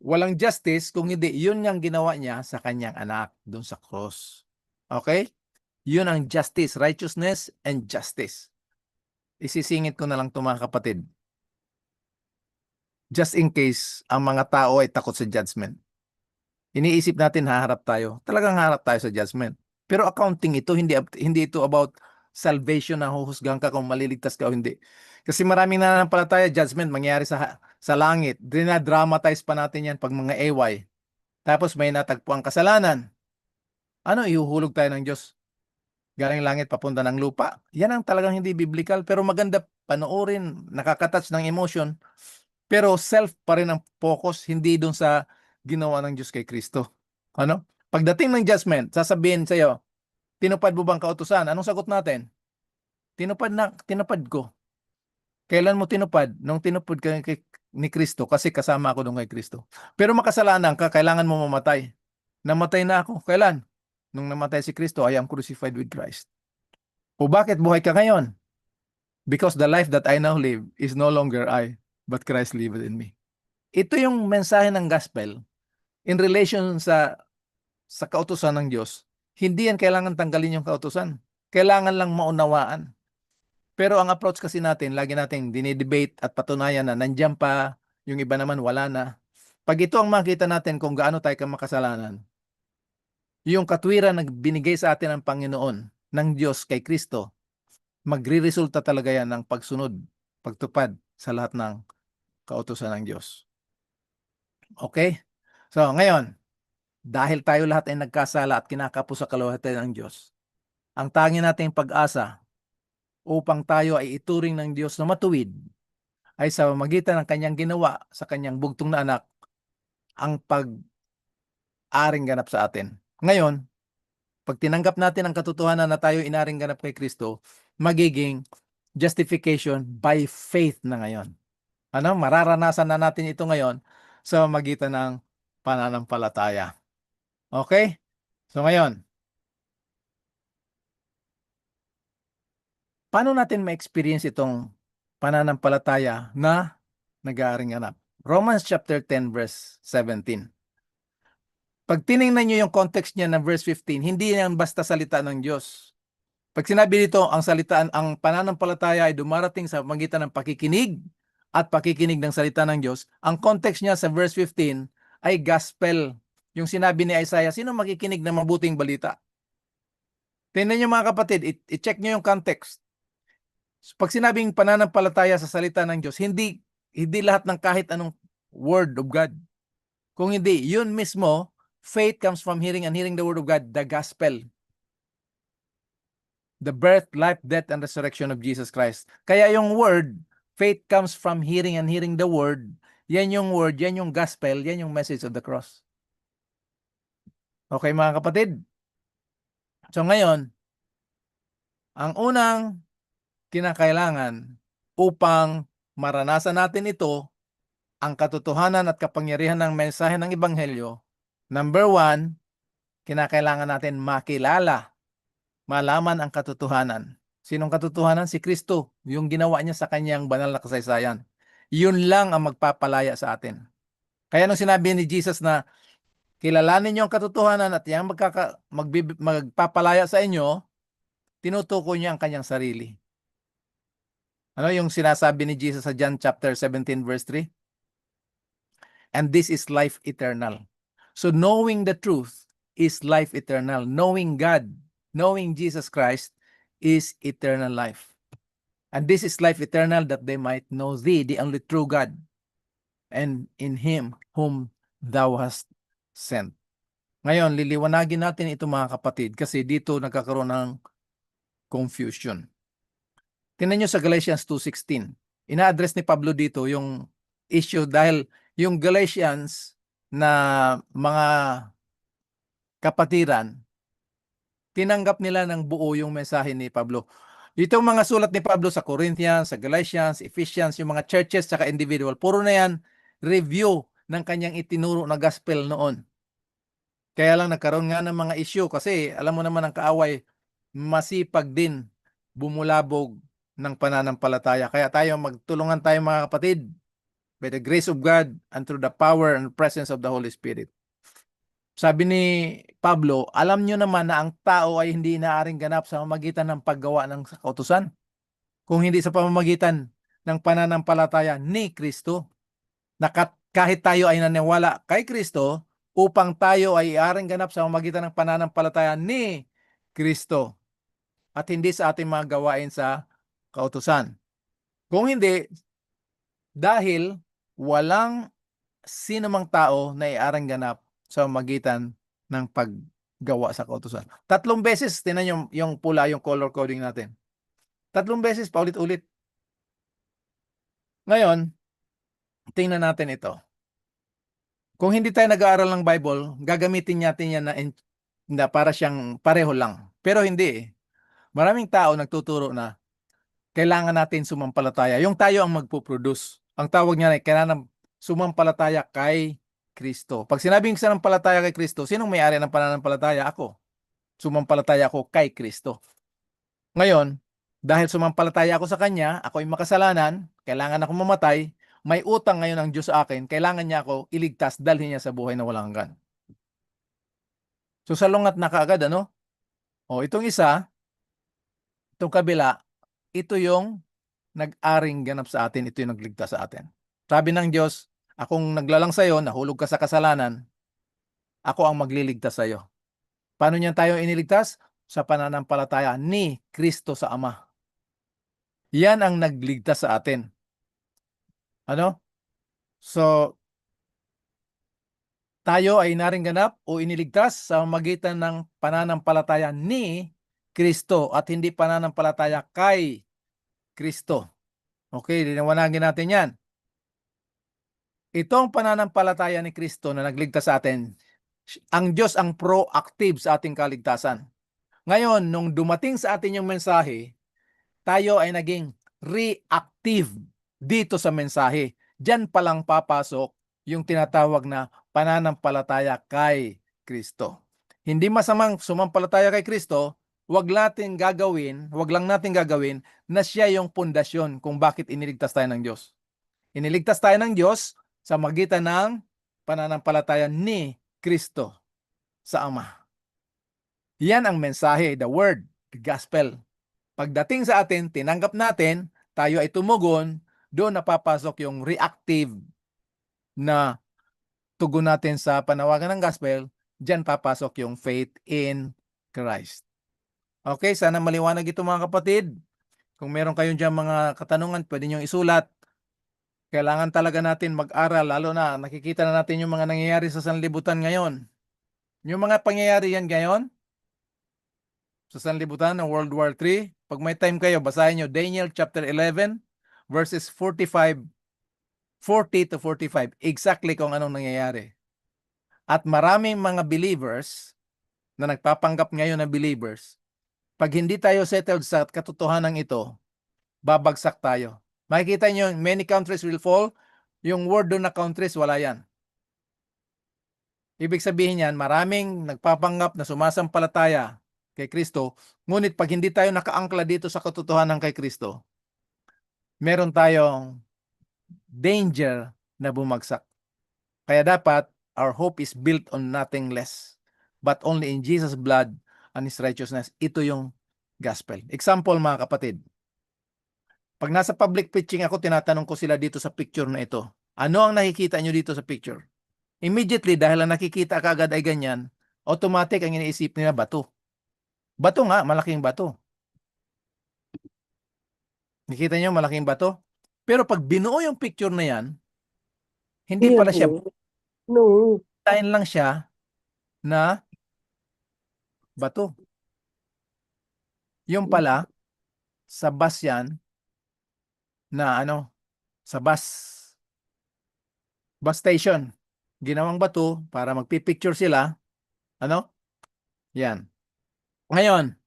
walang justice, kung hindi, yun yung ginawa niya sa kanyang anak doon sa cross. Okay? Yun ang justice, righteousness, and justice. Isisingit ko na lang ito mga kapatid. Just in case ang mga tao ay takot sa judgment. Iniisip natin haharap tayo. Talagang haharap tayo sa judgment. Pero accounting ito, hindi ito about salvation na huhusgahan ka kung maliligtas ka o hindi. Kasi maraming nananampalataya, judgment mangyayari sa langit. Dinadramatize pa natin yan pag mga AY. Tapos may natagpo ang kasalanan. Ano, ihuhulog tayo ng Diyos? Galing langit papunta ng lupa. Yan ang talagang hindi biblical, pero maganda panoorin, nakakatouch ng emotion. Pero self pa rin ang focus, hindi dun sa ginawa ng Diyos kay Kristo. Ano? Pagdating ng judgment, sasabihin sa'yo, tinupad mo bang kautusan? Anong sagot natin? Tinupad ko. Kailan mo tinupad? Nung tinupad ka ni Kristo, kasi kasama ako doon kay Kristo. Pero makasalanan ka, kailangan mo mamatay. Namatay na ako. Kailan? Nung namatay si Kristo, I am crucified with Christ. O bakit buhay ka ngayon? Because the life that I now live is no longer I, but Christ liveth in me. Ito yung mensahe ng gospel in relation sa kautusan ng Diyos. Hindi yan kailangan tanggalin yung kautusan. Kailangan lang maunawaan. Pero ang approach kasi natin, lagi nating dinidebate at patunayan na nandiyan pa, yung iba naman wala na. Pag ito ang makita natin kung gaano tayo makasalanan, yung katwiran na binigay sa atin ng Panginoon, ng Diyos kay Kristo, magre-resulta talaga yan ng pagsunod, pagtupad sa lahat ng kautusan ng Diyos. Okay? So, ngayon, dahil tayo lahat ay nagkasala at kinakapos sa kaluwalhatian ng Diyos, ang tangi nating pag-asa upang tayo ay ituring ng Diyos na matuwid ay sa magitan ng kanyang ginawa sa kanyang bugtong na anak ang pag-aring ganap sa atin. Ngayon, pag tinanggap natin ang katotohanan na tayo inaring ganap kay Kristo, magiging justification by faith na ngayon. Ano? Mararanasan na natin ito ngayon sa magitan ng pananampalataya. Okay? So ngayon, paano natin ma-experience itong pananampalataya na nag-aaring ganap? Romans chapter 10 verse 17. Pag tiningnan nyo yung context niya ng verse 15, hindi yan basta salita ng Diyos. Pag sinabi dito, ang pananampalataya ay dumarating sa magitan ng pakikinig at pakikinig ng salita ng Diyos. Ang context niya sa verse 15 ay gospel. Yung sinabi ni Isaiah, sino makikinig ng mabuting balita? Tingnan nyo mga kapatid, i-check nyo yung context. Pag sinabing pananampalataya sa salita ng Diyos, hindi lahat ng kahit anong word of God. Kung hindi, yun mismo, faith comes from hearing and hearing the word of God, the gospel. The birth, life, death, and resurrection of Jesus Christ. Kaya yung word, faith comes from hearing and hearing the word. Yan yung word, yan yung gospel, yan yung message of the cross. Okay mga kapatid? So ngayon, ang unang kinakailangan upang maranasan natin ito, ang katotohanan at kapangyarihan ng mensahe ng Ebanghelyo. Number 1, kinakailangan natin makilala, malaman ang katotohanan. Sinong katotohanan? Si Kristo, yung ginawa niya sa kanyang banal na kasaysayan. Yun lang ang magpapalaya sa atin. Kaya nung sinabi ni Jesus na kilalanin niyo ang katotohanan at yung magpapalaya sa inyo, tinutukoy niya ang kanyang sarili. Ano yung sinasabi ni Jesus sa John chapter 17 verse 3? And this is life eternal. So knowing the truth is life eternal. Knowing God, knowing Jesus Christ is eternal life. And this is life eternal, that they might know thee, the only true God, and in him whom thou hast sent. Ngayon, liliwanagin natin ito mga kapatid kasi dito nagkakaroon ng confusion. Tingnan nyo sa Galatians 2:16. Ina-address ni Pablo dito yung issue dahil yung Galatians na mga kapatiran, tinanggap nila ng buo yung mensahe ni Pablo. Itong mga sulat ni Pablo sa Corinthians, sa Galatians, Ephesians, yung mga churches saka individual, puro na yan review ng kanyang itinuro na gospel noon. Kaya lang nagkaroon nga ng mga issue kasi alam mo naman ang kaaway, masipag din bumulabog ng pananampalataya. Kaya magtulungan tayo mga kapatid, by the grace of God and through the power and presence of the Holy Spirit. Sabi ni Pablo, alam nyo naman na ang tao ay hindi inaaring ganap sa pamamagitan ng paggawa ng kautusan, kung hindi sa pamamagitan ng pananampalataya ni Kristo. Kahit tayo ay naniwala kay Kristo, upang tayo ay iaring ganap sa pamamagitan ng pananampalataya ni Kristo at hindi sa ating mga gawain sa kautusan. Kung hindi, dahil walang sinumang tao na iaring ganap sa pamamagitan ng paggawa sa kautusan. 3 beses, tinan yung pula, yung color coding natin. 3 beses, paulit-ulit. Ngayon, tingnan natin ito. Kung hindi tayo nag-aaral ng Bible, gagamitin natin yan na para siyang pareho lang. Pero hindi eh. Maraming tao nagtuturo na kailangan natin sumampalataya. Yung tayo ang magpo-produce. Ang tawag niya ay kailangan sumampalataya kay Kristo. Pag sinabing sumampalataya kay Kristo, sinong may-ari ng pananampalataya? Ako. Sumampalataya ako kay Kristo. Ngayon, dahil sumampalataya ako sa Kanya, ako ay makasalanan, kailangan ako mamatay, may utang ngayon ang Diyos sa akin, kailangan niya ako iligtas, dalhin niya sa buhay na walang hanggan. So salungat na kaagad, ano? O itong isa, itong kabila, ito yung nag-aring ganap sa atin, ito yung nagligtas sa atin. Sabi ng Diyos, akong naglalang sa iyo, nahulog ka sa kasalanan, ako ang magliligtas sa iyo. Paano niya tayo iniligtas? Sa pananampalataya ni Kristo sa Ama. Yan ang nagligtas sa atin. Ano? So, tayo ay naring ganap o iniligtas sa magitan ng pananampalataya ni Kristo at hindi pananampalataya kay Kristo. Okay, linawanagin natin yan. Itong pananampalataya ni Kristo na nagligtas sa atin, ang Diyos ang proactive sa ating kaligtasan. Ngayon, nung dumating sa atin yung mensahe, tayo ay naging reactive dito sa mensahe. Diyan palang papasok yung tinatawag na pananampalataya kay Kristo. Hindi masamang sumampalataya kay Kristo, wag lang natin gagawin na siya yung pundasyon kung bakit iniligtas tayo ng Diyos. Iniligtas tayo ng Diyos sa magitan ng pananampalataya ni Kristo sa Ama. Yan ang mensahe, the word, the gospel. Pagdating sa atin, tinanggap natin, tayo ay tumugon, doon napapasok yung reactive na tugon natin sa panawagan ng gospel, diyan papasok yung faith in Christ. Okay, sana maliwanag ito mga kapatid. Kung meron kayong dyan mga katanungan, pwede nyo isulat. Kailangan talaga natin mag-aral, lalo na nakikita na natin yung mga nangyayari sa sanlibutan ngayon. Yung mga pangyayari yan ngayon, sa sanlibutan ng World War III, pag may time kayo, basahin nyo Daniel chapter 11, verses 40 to 45, exactly kung anong nangyayari. At maraming mga believers na nagpapanggap ngayon na believers, pag hindi tayo settled sa katotohanan ito, babagsak tayo. Makikita nyo, many countries will fall. Yung word doon na countries, wala yan. Ibig sabihin yan, maraming nagpapanggap na sumasampalataya kay Kristo, ngunit pag hindi tayo nakaangkla dito sa katotohanan kay Kristo, meron tayong danger na bumagsak. Kaya dapat, our hope is built on nothing less, but only in Jesus' blood and His righteousness. Ito yung gospel. Example mga kapatid, pag nasa public preaching ako, tinatanong ko sila dito sa picture na ito, ano ang nakikita nyo dito sa picture? Immediately, dahil ang nakikita kaagad ay ganyan, automatic ang iniisip nila bato. Bato nga, malaking bato. Nakita niyo, malaking bato? Pero pag binuo yung picture na yan, hindi Yeah pala siya, po. No. line lang siya na bato. Yung pala, sa bus yan, na ano, sa bus station. Ginawang bato para magpipicture sila. Ano? Yan. Ngayon,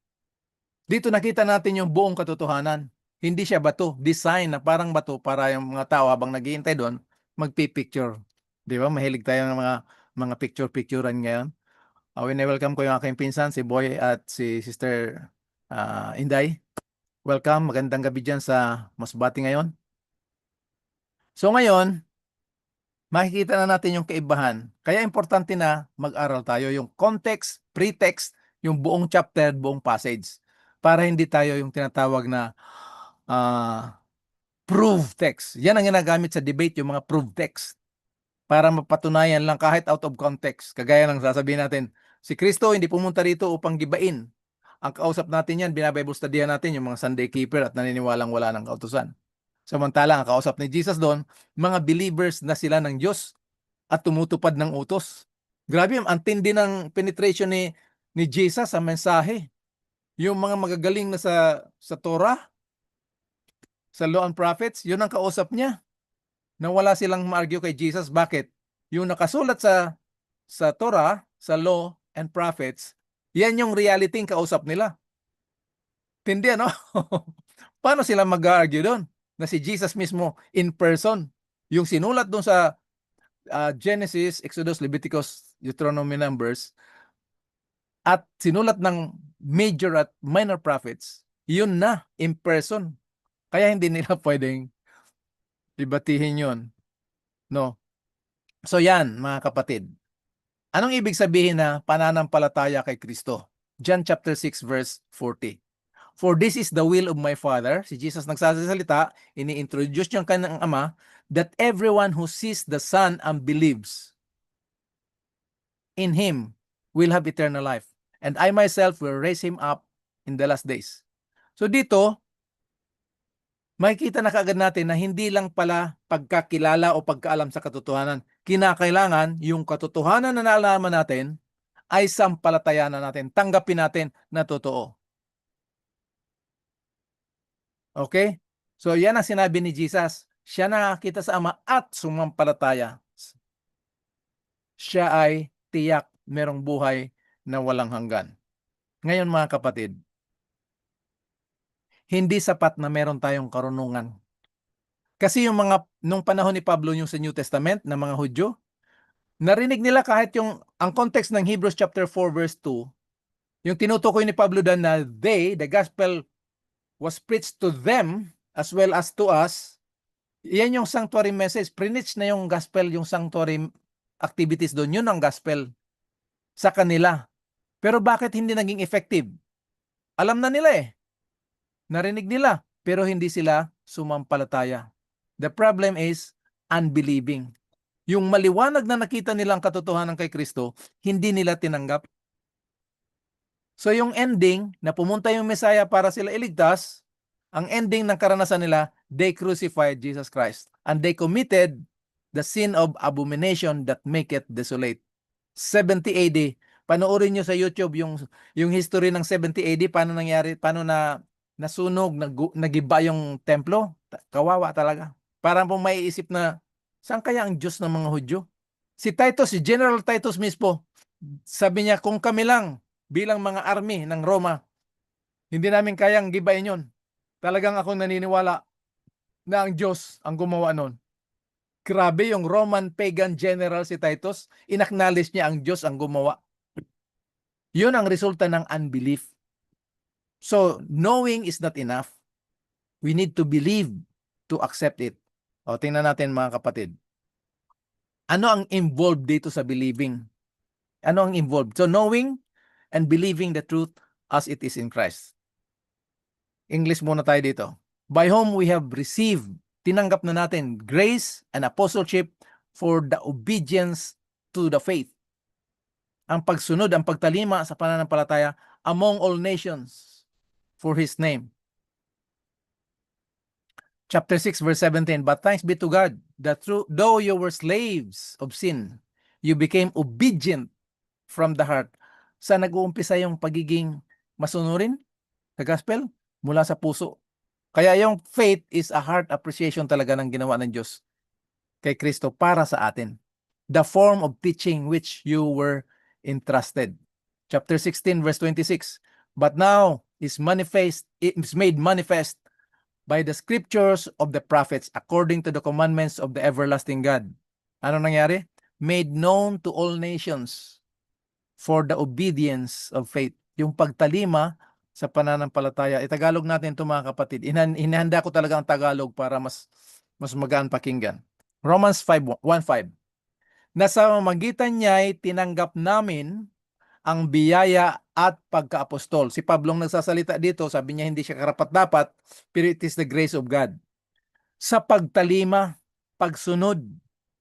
dito nakita natin yung buong katotohanan. Hindi siya bato. Design na parang bato para yung mga tao habang naghihintay doon, magpipicture. Di ba? Mahilig tayo ng mga picture-picturean ngayon. Welcome ko yung aking pinsan, si Boy at si Sister Inday. Welcome. Magandang gabi dyan sa Masbati ngayon. So ngayon, makikita na natin yung kaibahan. Kaya importante na mag-aral tayo yung context, pretext, yung buong chapter, buong passage. Para hindi tayo yung tinatawag na proof text. Yan ang ginagamit sa debate, yung mga proof text. Para mapatunayan lang kahit out of context. Kagaya ng sasabihin natin, si Kristo hindi pumunta rito upang gibain. Ang kausap natin yan, binabible studyhan natin yung mga Sunday keeper at naniniwalang wala ng kautusan. Samantala, ang kausap ni Jesus doon, mga believers na sila ng Diyos at tumutupad ng utos. Grabe, ang tindi ng penetration ni Jesus sa mensahe. Yung mga magagaling na sa Torah, sa Law and Prophets, yun ang kausap niya. Na wala silang ma-argue kay Jesus. Bakit? Yung nakasulat sa Torah, sa Law and Prophets, yan yung reality ng kausap nila. Tindi, ano? Paano sila mag-argue doon? Na si Jesus mismo in person. Yung sinulat doon sa Genesis, Exodus, Leviticus, Deuteronomy, Numbers, at sinulat ng major at minor prophets, yun na, in person. Kaya hindi nila pwedeng ibatihin yun. No? So yan, mga kapatid. Anong ibig sabihin na pananampalataya kay Kristo? John chapter 6 verse 40. For this is the will of my Father. Si Jesus nagsasalita, ini-introduce niya ang kanyang Ama, that everyone who sees the Son and believes in Him will have eternal life. And I myself will raise Him up in the last days. So dito, makikita na kaagad natin na hindi lang pala pagkakilala o pagkaalam sa katotohanan. Kinakailangan yung katotohanan na naalaman natin ay sampalatayanan natin, tanggapin natin na totoo. Okay? So yan ang sinabi ni Jesus. Siya nakakita sa Ama at sumampalataya. Siya ay tiyak merong buhay na walang hanggan. Ngayon mga kapatid, hindi sapat na meron tayong karunungan. Kasi yung nung panahon ni Pablo yung sa New Testament na mga Hudyo, narinig nila kahit ang context ng Hebrews chapter 4 verse 2, yung tinutukoy ni Pablo doon na the gospel was preached to them as well as to us. Yan yung sanctuary message. Preach na yung gospel, yung sanctuary activities doon. Yun ang gospel sa kanila. Pero bakit hindi naging effective? Alam na nila eh. Narinig nila, pero hindi sila sumampalataya. The problem is unbelieving. Yung maliwanag na nakita nilang katotohanan kay Kristo, hindi nila tinanggap. So yung ending, na pumunta yung Messiah para sila iligtas, ang ending ng karanasan nila, they crucified Jesus Christ. And they committed the sin of abomination that maketh desolate. 70 AD. Panoorin nyo sa YouTube yung history ng 70 AD, paano nangyari, paano nasunog, nagiba yung templo. Kawawa talaga. Parang pong maiisip na, saan kaya ang Diyos ng mga Hudyo? Si Titus, si General Titus mismo, sabi niya, kung kami lang bilang mga army ng Roma, hindi namin kayang gibain yun. Talagang ako naniniwala na ang Diyos ang gumawa nun. Grabe, yung Roman pagan general si Titus, inacknowledge niya ang Diyos ang gumawa. Yun ang resulta ng unbelief. So, knowing is not enough. We need to believe to accept it. O, tingnan natin mga kapatid. Ano ang involved dito sa believing? Ano ang involved? So, knowing and believing the truth as it is in Christ. English muna tayo dito. By whom we have received, tinanggap na natin, grace and apostleship for the obedience to the faith. Ang pagsunod, ang pagtalima sa pananampalataya among all nations for His name. Chapter 6 verse 17, but thanks be to God that though you were slaves of sin, you became obedient from the heart. Saan nag-uumpisa yung pagiging masunurin sa gospel? Mula sa puso. Kaya yung faith is a heart appreciation talaga ng ginawa ng Diyos kay Kristo para sa atin. The form of teaching which you were entrusted. Chapter 16 verse 26, but now it is made manifest by the scriptures of the prophets according to the commandments of the everlasting God. Ano nangyari? Made known to all nations for the obedience of faith. Yung pagtalima sa pananampalataya. Tagalog natin ito mga kapatid. Inihanda ko talaga ang Tagalog para mas magaan pakinggan. Romans 5:1-5. Na sa magitan niya'y tinanggap namin ang biyaya at pagkaapostol. Si Pablong nagsasalita dito, sabi niya hindi siya karapat-dapat, pero it is the grace of God. Sa pagtalima, pagsunod,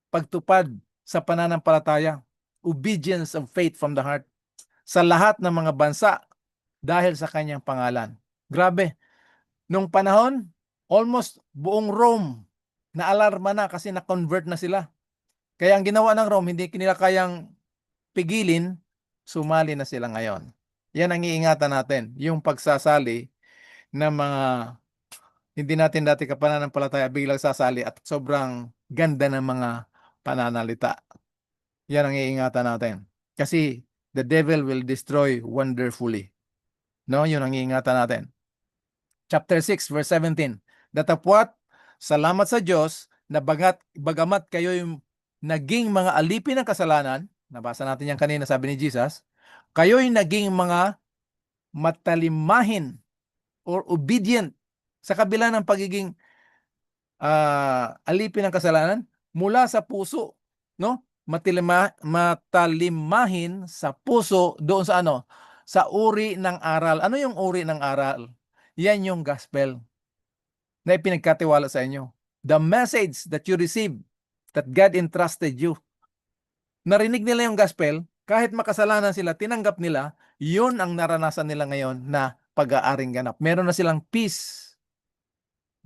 pagtupad sa pananampalataya, obedience of faith from the heart, sa lahat ng mga bansa dahil sa kanyang pangalan. Grabe. Nung panahon, almost buong Rome naalarma na kasi na-convert na sila. Kaya ang ginawa ng Rome, hindi nila kayang pigilin, sumali na sila ngayon. Yan ang iingatan natin, yung pagsasali ng mga hindi natin dati kapananampalataya, biglang sasali at sobrang ganda ng mga pananalita. Yan ang iingatan natin. Kasi the devil will destroy wonderfully. No, yun ang iingatan natin. Chapter 6 verse 17. Datapwat, salamat sa Diyos na bagamat kayo'y naging mga alipin ng kasalanan, nabasa natin yan kanina, sabi ni Jesus, kayo'y naging mga matalimahin or obedient sa kabila ng pagiging alipin ng kasalanan mula sa puso, no? Matalimahin sa puso doon sa ano? Sa uri ng aral. Ano yung uri ng aral? Yan yung gospel na ipinagkatiwala sa inyo. The message that you received, that God entrusted you. Narinig nila yung gospel, kahit makasalanan sila, tinanggap nila, yun ang naranasan nila ngayon na pag-aaring ganap. Meron na silang peace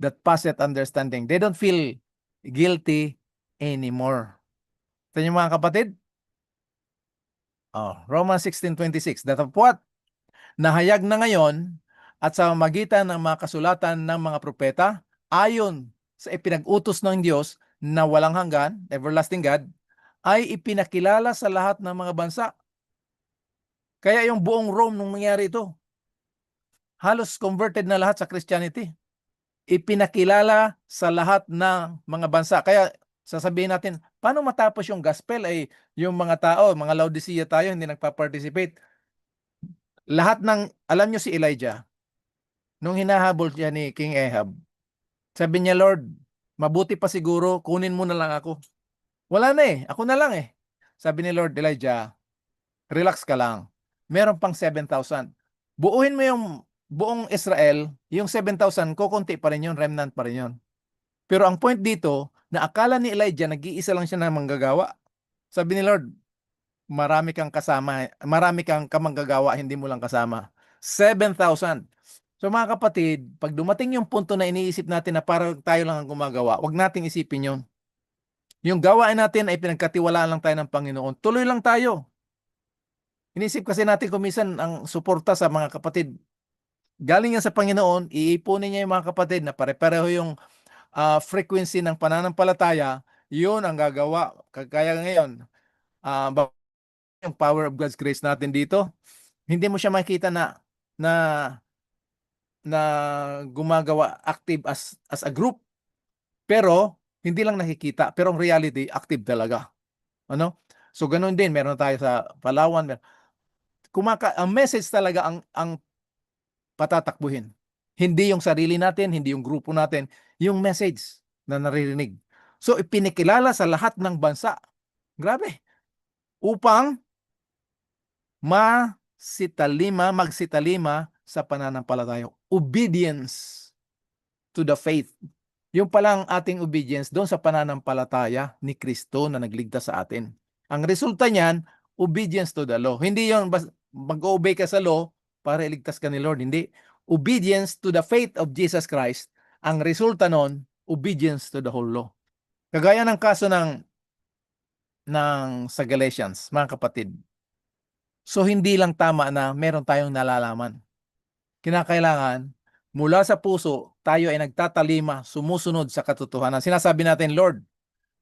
that passeth understanding. They don't feel guilty anymore. Ito yung mga kapatid. Romans 16:26. Datapwat, nahayag na ngayon at sa magitan ng mga kasulatan ng mga propeta, ayon sa ipinag-utos ng Diyos na walang hanggan, everlasting God, ay ipinakilala sa lahat ng mga bansa. Kaya yung buong Rome nung nangyari ito, halos converted na lahat sa Christianity. Ipinakilala sa lahat ng mga bansa. Kaya sasabihin natin, paano matapos yung gospel ay yung mga tao, mga Laodicea tayo, hindi nagpa-participate. Lahat ng, alam nyo si Elijah, nung hinahabol siya ni King Ahab, sabi niya, Lord, mabuti pa siguro, kunin mo na lang ako. Wala na ako na lang Sabi ni Lord, Elijah, relax ka lang. Meron pang 7,000. Buuhin mo yung buong Israel, yung 7,000, kukunti pa rin yun, remnant pa rin yun. Pero ang point dito, na akala ni Elijah, nag-iisa lang siya na manggagawa. Sabi ni Lord, marami kang kasama, marami kang kamanggagawa, hindi mo lang kasama. 7,000. So mga kapatid, pag dumating yung punto na iniisip natin na parang tayo lang ang gumagawa, wag nating isipin yun. Yung gawain natin ay pinagkatiwalaan lang tayo ng Panginoon. Tuloy lang tayo. Inisip kasi natin kumisan ang suporta sa mga kapatid. Galing yan sa Panginoon, iipunin niya yung mga kapatid na pare-pareho yung frequency ng pananampalataya, yun ang gagawa. Kaya ngayon, yung power of God's grace natin dito, hindi mo siya makikita na gumagawa active as a group. Pero hindi lang nakikita, pero ang reality active talaga. Ano? So ganoon din, meron tayo sa Palawan. Ang message talaga ang patatakbuhin. Hindi yung sarili natin, hindi yung grupo natin, yung message na naririnig. So ipinakilala sa lahat ng bansa. Grabe. Upang magsitalima sa pananampalataya. Obedience to the faith. Yung palang ating obedience doon sa pananampalataya ni Kristo na nagligtas sa atin. Ang resulta niyan, obedience to the law. Hindi yung mag-obey ka sa law para iligtas ka ni Lord. Hindi. Obedience to the faith of Jesus Christ. Ang resulta nun, obedience to the whole law. Kagaya ng kaso ng sa Galatians, mga kapatid. So hindi lang tama na meron tayong nalalaman. Kinakailangan mula sa puso tayo ay nagtatalima, sumusunod sa katotohanan. Sinasabi natin, Lord,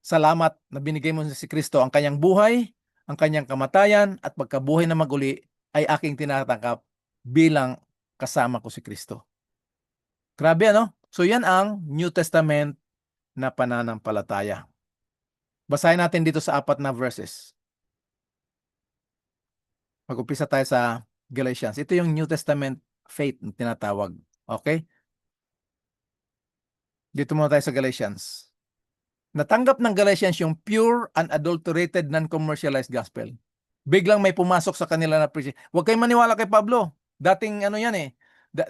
salamat na binigay mo si Kristo ang kanyang buhay, ang kanyang kamatayan at pagkabuhay na maguli ay aking tinatanggap bilang kasama ko si Kristo. Grabe ano? So yan ang New Testament na pananampalataya. Basahin natin dito sa 4 na verses. Mag-umpisa tayo sa Galatians. Ito yung New Testament faith na tinatawag. Okay? Dito muna tayo sa Galatians. Natanggap ng Galatians yung pure, unadulterated, non-commercialized gospel. Biglang may pumasok sa kanila na preaching. Huwag kayong maniwala kay Pablo. Dating ano yan eh.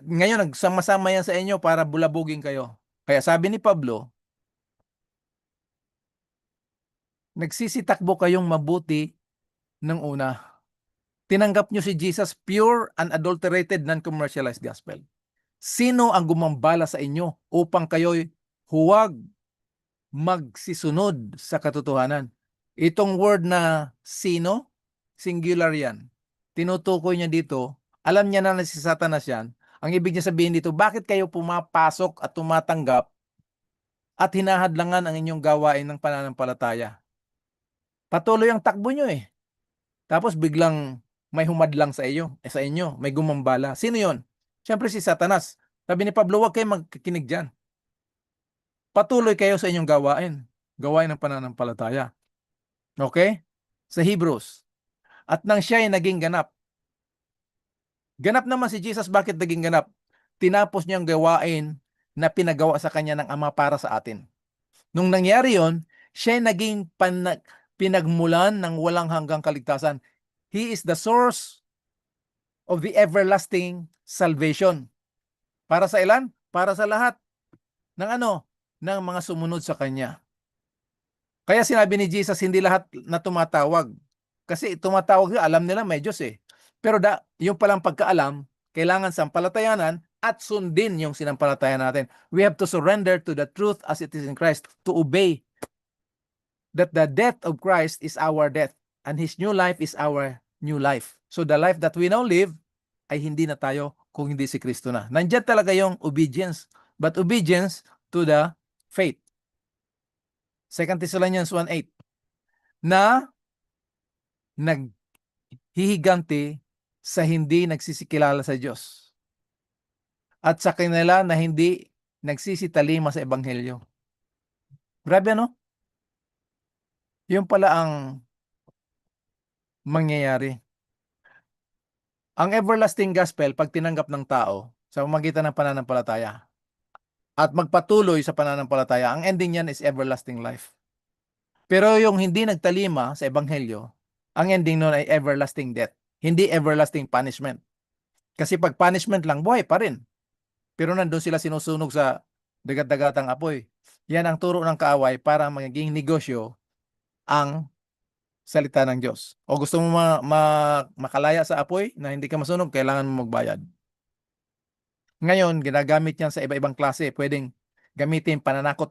Ngayon nagsama-sama yan sa inyo para bulabugin kayo. Kaya sabi ni Pablo, nagsisitakbo kayong mabuti ng una. Tinanggap nyo si Jesus pure, unadulterated, non-commercialized gospel. Sino ang gumambala sa inyo upang kayo'y huwag magsisunod sa katotohanan? Itong word na sino, singular yan. Tinutukoy niya dito, alam niya na si Satanas yan. Ang ibig niya sabihin dito, bakit kayo pumapasok at tumatanggap at hinahadlangan ang inyong gawain ng pananampalataya? Patuloy ang takbo nyo eh. Tapos biglang may humadlang sa inyo, may gumambala. Sino yon? Siyempre si Satanas. Sabi ni Pablo, huwag kayong magkikinig dyan. Patuloy kayo sa inyong gawain ng pananampalataya. Okay? Sa Hebrews. At nang siya ay naging ganap. Ganap naman si Jesus, bakit naging ganap? Tinapos niyang gawain na pinagawa sa kanya ng Ama para sa atin. Nung nangyari yon, siya ay naging pinagmulan ng walang hanggang kaligtasan. He is the source of the everlasting salvation. Para sa ilan? Para sa lahat ng mga sumunod sa kanya. Kaya sinabi ni Jesus, hindi lahat na tumatawag. Kasi tumatawag, alam nila may Diyos eh. Pero yung palang pagkaalam, kailangan sampalatayanan at sundin yung sinampalatayan natin. We have to surrender to the truth as it is in Christ, to obey that the death of Christ is our death and His new life is our new life. So the life that we now live ay hindi na tayo kung hindi si Kristo na. Nandiyan talaga yung obedience, but obedience to the faith. 2 Thessalonians 1:8 na naghihiganti sa hindi nagsisikilala sa Diyos at sa kanila na hindi nagsisitalima sa Ebanghelyo. Grabe ano? Yun pala ang mangyayari. Ang everlasting gospel, pag tinanggap ng tao sa pamamagitan ng pananampalataya at magpatuloy sa pananampalataya, ang ending niyan is everlasting life. Pero yung hindi nagtalima sa Ebanghelyo, ang ending nun ay everlasting death, hindi everlasting punishment. Kasi pag punishment lang, buhay pa rin. Pero nandun sila sinusunog sa dagat-dagatang apoy. Yan ang turo ng kaaway para magiging negosyo ang salita ng Diyos. O gusto mo makalaya sa apoy na hindi ka masunog, kailangan mo magbayad. Ngayon, ginagamit yan sa iba-ibang klase. Pwedeng gamitin pananakot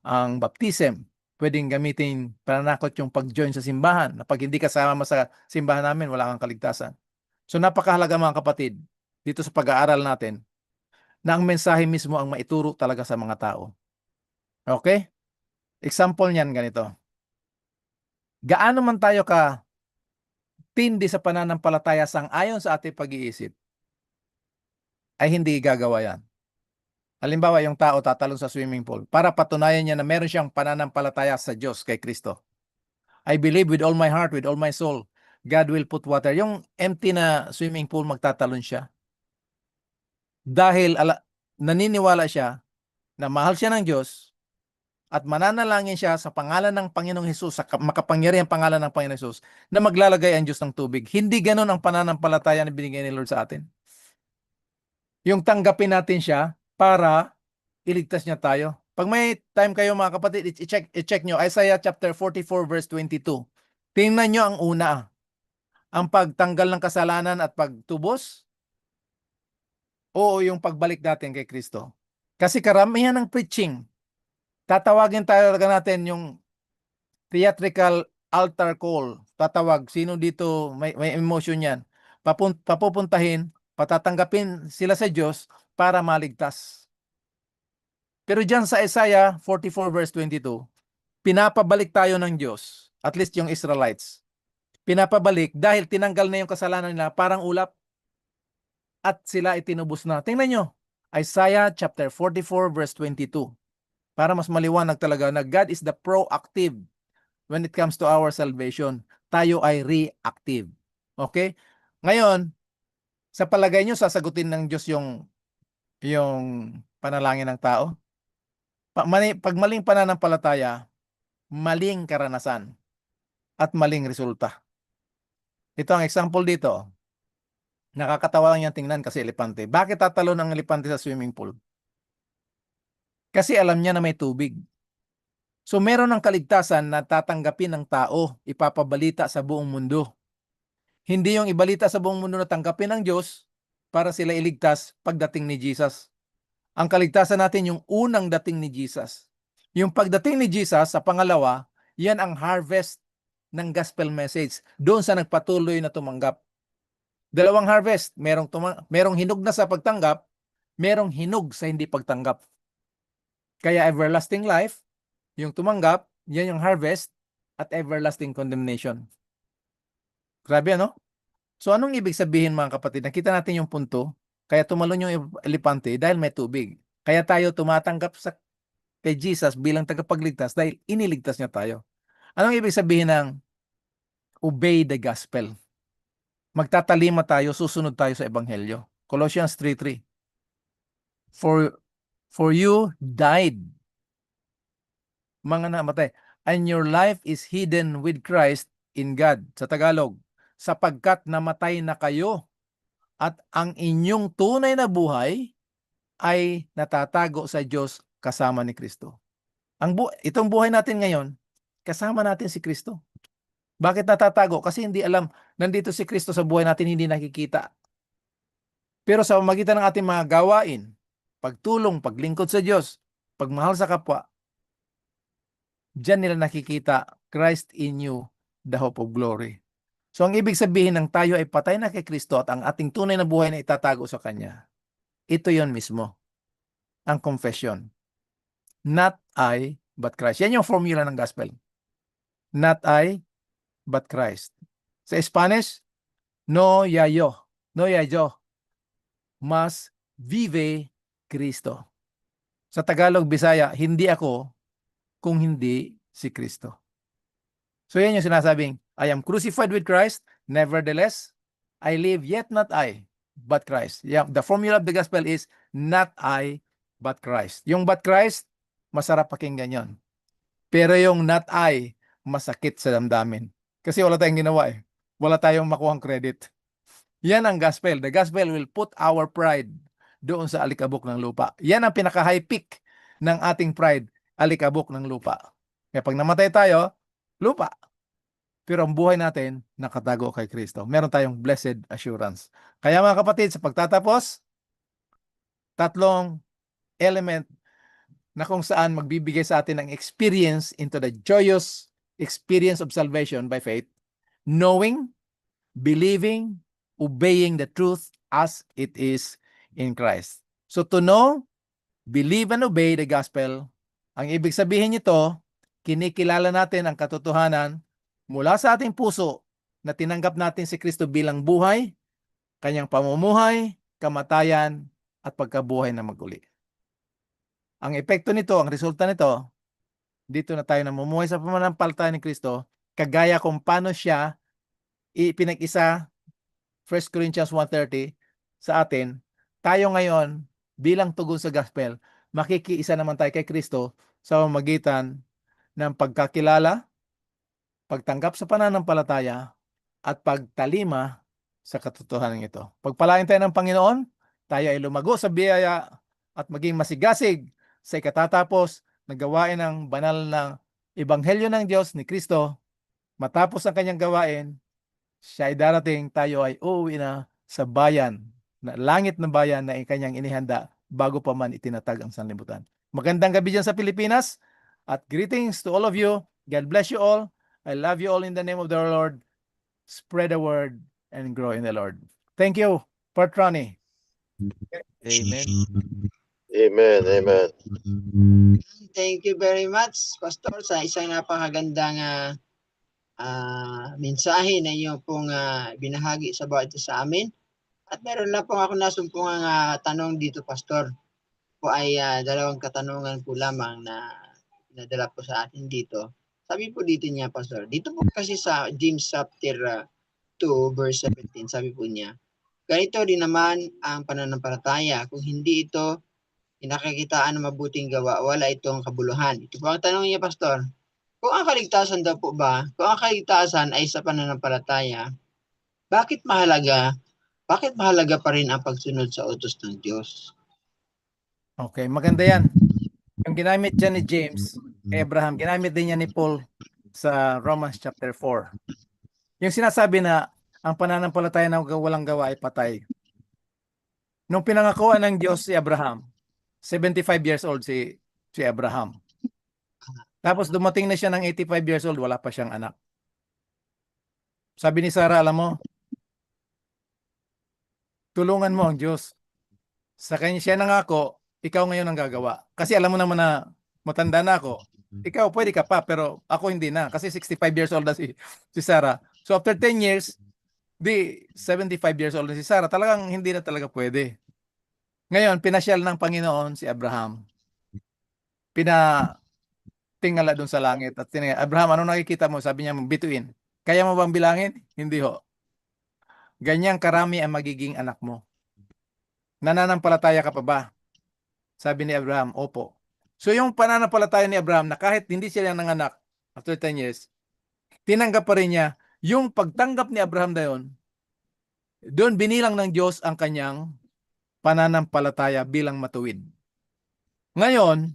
ang baptism. Pwedeng gamitin pananakot yung pag-join sa simbahan. Na pag hindi ka sama sa simbahan namin, wala kang kaligtasan. So napakahalaga mga kapatid, dito sa pag-aaral natin, na ang mensahe mismo ang maituro talaga sa mga tao. Okay? Example niyan ganito. Gaano man tayo ka tindi sa pananampalataya sang-ayon sa ating pag-iisip, ay hindi gagawa yan. Halimbawa, yung tao tatalon sa swimming pool para patunayan niya na meron siyang pananampalataya sa Diyos, kay Kristo. I believe with all my heart, with all my soul, God will put water. Yung empty na swimming pool, magtatalon siya. Dahil naniniwala siya na mahal siya ng Diyos at mananalangin siya sa pangalan ng Panginoong Hesus, sa makapangyarihang pangalan ng Panginoong Hesus, na maglalagay ang Diyos ng tubig. Hindi ganun ang pananampalataya na binigay ni Lord sa atin. Yung tanggapin natin siya para iligtas niya tayo. Pag may time kayo mga kapatid, i-check nyo, Isaiah chapter 44 verse 22. Tingnan nyo ang una, ang pagtanggal ng kasalanan at pagtubos, o yung pagbalik natin kay Kristo. Kasi karamihan ng preaching, tatawagin talaga natin yung theatrical altar call. Tatawag, sino dito may emotion yan? Papupuntahin, patatanggapin sila sa Diyos para maligtas. Pero dyan sa Isaiah 44 verse 22, pinapabalik tayo ng Diyos, at least yung Israelites. Pinapabalik dahil tinanggal na yung kasalanan nila parang ulap at sila itinubos na. Tingnan nyo, Isaiah chapter 44 verse 22. Para mas maliwanag talaga na God is the proactive when it comes to our salvation. Tayo ay reactive. Okay? Ngayon, sa palagay nyo, sasagutin ng Diyos yung panalangin ng tao? Pag maling pananampalataya, maling karanasan at maling resulta. Ito ang example dito. Nakakatawa lang yan tingnan kasi elepante. Bakit tatalon ang elepante sa swimming pool? Kasi alam niya na may tubig. So meron ng kaligtasan na tatanggapin ng tao, ipapabalita sa buong mundo. Hindi yung ibalita sa buong mundo na tanggapin ng Diyos para sila iligtas pagdating ni Jesus. Ang kaligtasan natin yung unang dating ni Jesus. Yung pagdating ni Jesus sa pangalawa, yan ang harvest ng gospel message doon sa nagpatuloy na tumanggap. Dalawang harvest, merong hinog na sa pagtanggap, merong hinog sa hindi pagtanggap. Kaya everlasting life, yung tumanggap, yan yung harvest, at everlasting condemnation. Grabe, ano? So anong ibig sabihin mga kapatid? Nakita natin yung punto, kaya tumalon yung elepante dahil may tubig. Kaya tayo tumatanggap kay Jesus bilang tagapagligtas dahil iniligtas niya tayo. Anong ibig sabihin ng obey the gospel? Magtatalima tayo, susunod tayo sa ebanghelyo. Colossians 3:3. For you died, mga namatay, and your life is hidden with Christ in God. Sa Tagalog, sapagkat namatay na kayo at ang inyong tunay na buhay ay natatago sa Diyos kasama ni Kristo. Itong buhay natin ngayon, kasama natin si Kristo. Bakit natatago? Kasi hindi alam, nandito si Kristo sa buhay natin, hindi nakikita. Pero sa pamamagitan ng ating mga gawain, pagtulong, paglingkod sa Diyos, pagmahal sa kapwa, diyan nila nakikita Christ in you, the hope of glory. So ang ibig sabihin ng tayo ay patay na kay Kristo at ang ating tunay na buhay na itatago sa Kanya. Ito yon mismo, ang confession. Not I, but Christ. Yan yung formula ng gospel. Not I, but Christ. Sa Spanish, no ya yo, mas vive Cristo. Sa Tagalog, Bisaya, hindi ako kung hindi si Kristo. So yan yung sinasabing, I am crucified with Christ, nevertheless, I live yet not I, but Christ. Yeah, the formula of the gospel is not I, but Christ. Yung but Christ, masarap pakinggan yon. Pero yung not I, masakit sa damdamin. Kasi wala tayong ginawa eh. Wala tayong makuhang credit. Yan ang gospel. The gospel will put our pride doon sa alikabok ng lupa. Yan ang pinaka-high peak ng ating pride, alikabok ng lupa. Kaya pag namatay tayo, lupa. Pero ang buhay natin, nakatago kay Kristo. Meron tayong blessed assurance. Kaya mga kapatid, sa pagtatapos, tatlong element na kung saan magbibigay sa atin ng experience into the joyous experience of salvation by faith, knowing, believing, obeying the truth as it is in Christ. So to know, believe and obey the gospel, ang ibig sabihin nito, kinikilala natin ang katotohanan mula sa ating puso na tinanggap natin si Kristo bilang buhay, kanyang pamumuhay, kamatayan, at pagkabuhay na maguli. Ang epekto nito, ang resulta nito, dito na tayo namumuhay sa pananampalataya ni Kristo, kagaya kung paano siya ipinag-isa, 1 Corinthians 1:30 sa atin, tayo ngayon bilang tugon sa gospel, makikiisa naman tayo kay Kristo sa pamamagitan ng pagkakilala, pagtanggap sa pananampalataya, at pagtalima sa katotohanan ito. Pagpalain tayo ng Panginoon, tayo ay lumago sa biyaya at maging masigasig sa ikatatapos na gawain ng banal na ebanghelyo ng Diyos ni Kristo matapos ang kanyang gawain, siya ay darating, tayo ay uuwi na sa bayan, na langit ng bayan na kanyang inihanda bago pa man itinatag ang sanlibutan. Magandang gabi dyan sa Pilipinas at greetings to all of you. God bless you all. I love you all in the name of the Lord. Spread the word and grow in the Lord. Thank you, Patroni. Amen. Amen. Amen. Thank you very much, Pastor, sa isang napakagandang mensahe na inyo pong binahagi sa bawat isa sa amin. At meron lang pong ako nasumpungang tanong dito, Pastor. Po ay dalawang katanungan po lamang na pinadala po sa atin dito. Sabi po dito niya, Pastor, dito po kasi sa James chapter 2 verse 17, sabi po niya, ganito din naman ang pananampalataya. Kung hindi ito inakikitaan ng mabuting gawa, wala itong kabuluhan. Ito po ang tanong niya, Pastor. Kung ang kaligtasan daw po ba, kung ang kaligtasan ay sa pananampalataya, bakit mahalaga pa rin ang pagsunod sa utos ng Diyos? Okay, maganda yan. Yung ginamit dyan ni James, Abraham, ginamit din niya ni Paul sa Romans chapter 4. Yung sinasabi na ang pananampalataya na walang gawa ay patay. Nung pinangakuan ng Diyos si Abraham, 75 years old si Abraham. Tapos dumating na siya ng 85 years old, wala pa siyang anak. Sabi ni Sarah, alam mo, tulungan mo ang Diyos. Sa kanya siya nangako, ikaw ngayon ang gagawa. Kasi alam mo naman na matanda na ako. Ikaw pwede ka pa, pero ako hindi na. Kasi 65 years old na si Sarah. So after 10 years, 75 years old na si Sarah. Talagang hindi na talaga pwede. Ngayon, pinasyal ng Panginoon si Abraham. Pinatingala doon sa langit. At tinignan, Abraham, ano nakikita mo? Sabi niya, bituin. Kaya mo bang bilangin? Hindi ho. Ganyang karami ang magiging anak mo. Nananampalataya ka pa ba? Sabi ni Abraham, opo. So yung pananampalataya ni Abraham na kahit hindi siya nanganak after 10 years, tinanggap pa rin niya yung pagtanggap ni Abraham na yun, doon binilang ng Diyos ang kanyang pananampalataya bilang matuwid. Ngayon,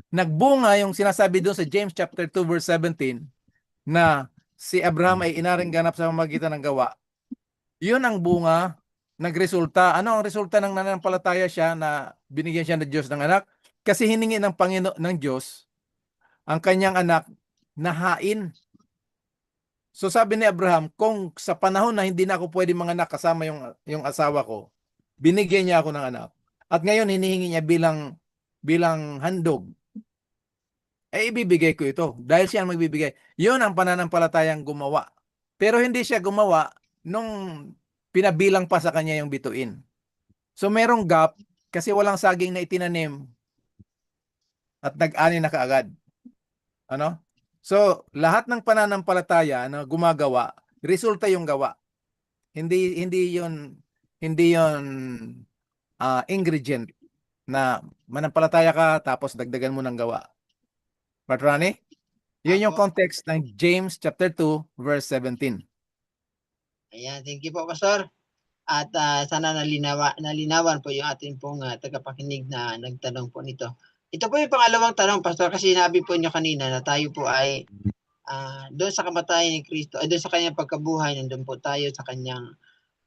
nagbunga yung sinasabi doon sa James chapter 2 verse 17 na si Abraham ay inaring ganap sa pamamagitan ng gawa. Yun ang bunga, nagresulta. Ano ang resulta ng nananampalataya siya na binigyan siya ng Diyos ng anak? Kasi hiningi ng Panginoon ng Diyos ang kanyang anak na hain. So sabi ni Abraham, kung sa panahon na hindi na ako pwede manganak kasama yung asawa ko, binigyan niya ako ng anak. At ngayon hinihingi niya bilang handog. Ibibigay ko ito dahil siya ang magbibigay. Yun ang pananampalatayang gumawa. Pero hindi siya gumawa nung pinabilang pa sa kanya yung bituin. So merong gap kasi walang saging na itinanim at nag-ani na kaagad. Ano? So lahat ng pananampalataya na gumagawa, resulta yung gawa. Hindi yon ingredient na manampalataya ka tapos dagdagan mo ng gawa. Patrani? Yun yung context ng James chapter 2 verse 17. Ayan, thank you po, Pastor. At sana nalinawan po yung ating pong tagapakinig na nagtanong po nito. Ito po yung pangalawang tanong, Pastor, kasi sinabi po niyo kanina na tayo po ay doon sa kamatayan ni Kristo, doon sa kanyang pagkabuhay, nandun po tayo sa kanyang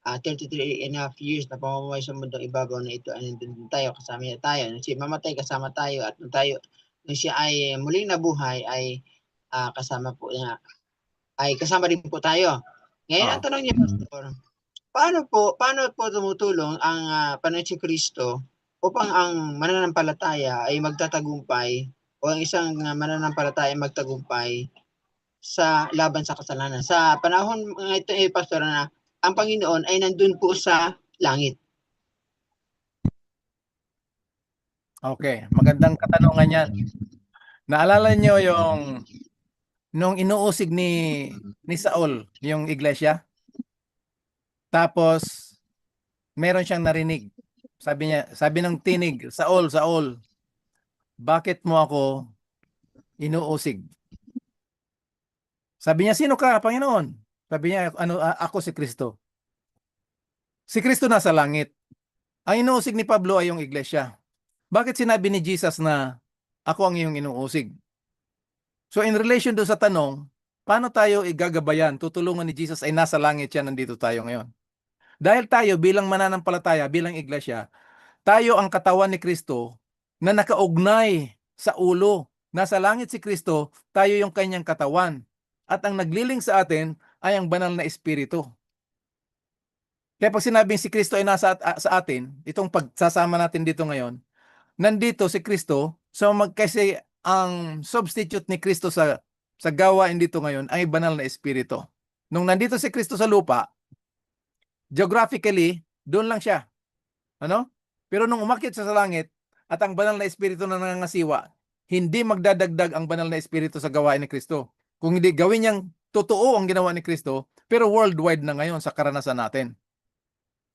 33 and a half years na pamumuhay sa mundong ibabaw na ito, ay nandun din tayo, kasama niya tayo. Nung siya mamatay, kasama tayo. At nung siya ay muling nabuhay, ay kasama rin po tayo. Ngayon, ang tanong niya, Pastor, paano po tumutulong ang Panginoon si Kristo upang ang mananampalataya ay magtatagumpay o ang isang mananampalataya ay magtagumpay sa laban sa kasalanan? Sa panahon ito, Pastor, na ang Panginoon ay nandun po sa langit. Okay, magandang katanungan yan. Naalala niyo yung nung inuusig ni Saul yung iglesia? Tapos meron siyang narinig. Sabi ng tinig, Saul, Saul, bakit mo ako inuusig? Sabi niya, sino ka, Panginoon? Sabi niya, ako si Kristo. Si Kristo nasa langit. Ang inuusig ni Pablo ay yung iglesia. Bakit sinabi ni Jesus na ako ang iyong inuusig? So in relation do sa tanong, paano tayo igagabayan? Tutulungan ni Jesus ay nasa langit siya, nandito tayo ngayon. Dahil tayo bilang mananampalataya, bilang iglesia, tayo ang katawan ni Kristo na nakaugnay sa ulo. Nasa langit si Kristo, tayo yung kanyang katawan. At ang nagliling sa atin ay ang banal na Espiritu. Kaya pag sinabing si Kristo ay nasa sa atin, itong pagsasama natin dito ngayon, nandito si Kristo, kasi ang substitute ni Kristo sa gawain dito ngayon ay banal na Espiritu. Nung nandito si Kristo sa lupa, geographically, doon lang siya. Ano? Pero nung umakyat siya sa langit at ang banal na Espiritu na nangangasiwa, hindi magdadagdag ang banal na Espiritu sa gawain ni Kristo. Kung hindi gawin niyang totoo ang ginawa ni Kristo, pero worldwide na ngayon sa karanasan natin.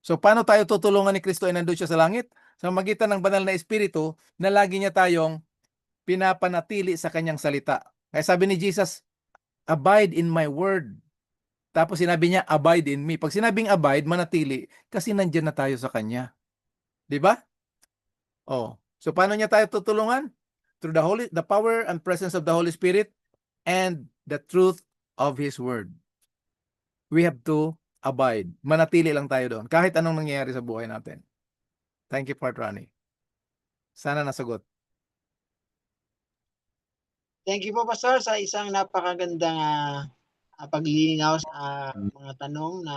So paano tayo tutulungan ni Kristo ay nandun siya sa langit? Sa magitan ng banal na Espiritu na lagi niya tayong pinapanatili sa kanyang salita. Kaya sabi ni Jesus, abide in my word. Tapos sinabi niya, abide in me. Pag sinabing abide, manatili, kasi nandiyan na tayo sa kanya. Di ba? Oh. So paano niya tayo tutulungan? Through the power and presence of the Holy Spirit and the truth of His word. We have to abide. Manatili lang tayo doon. Kahit anong nangyayari sa buhay natin. Thank you, Part Ronnie. Sana nasagot. Thank you po, Pastor, sa isang napakagandang paglilinaw sa mga tanong na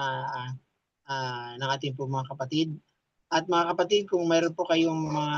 ng ating po mga kapatid. At mga kapatid, kung mayroon po kayong mga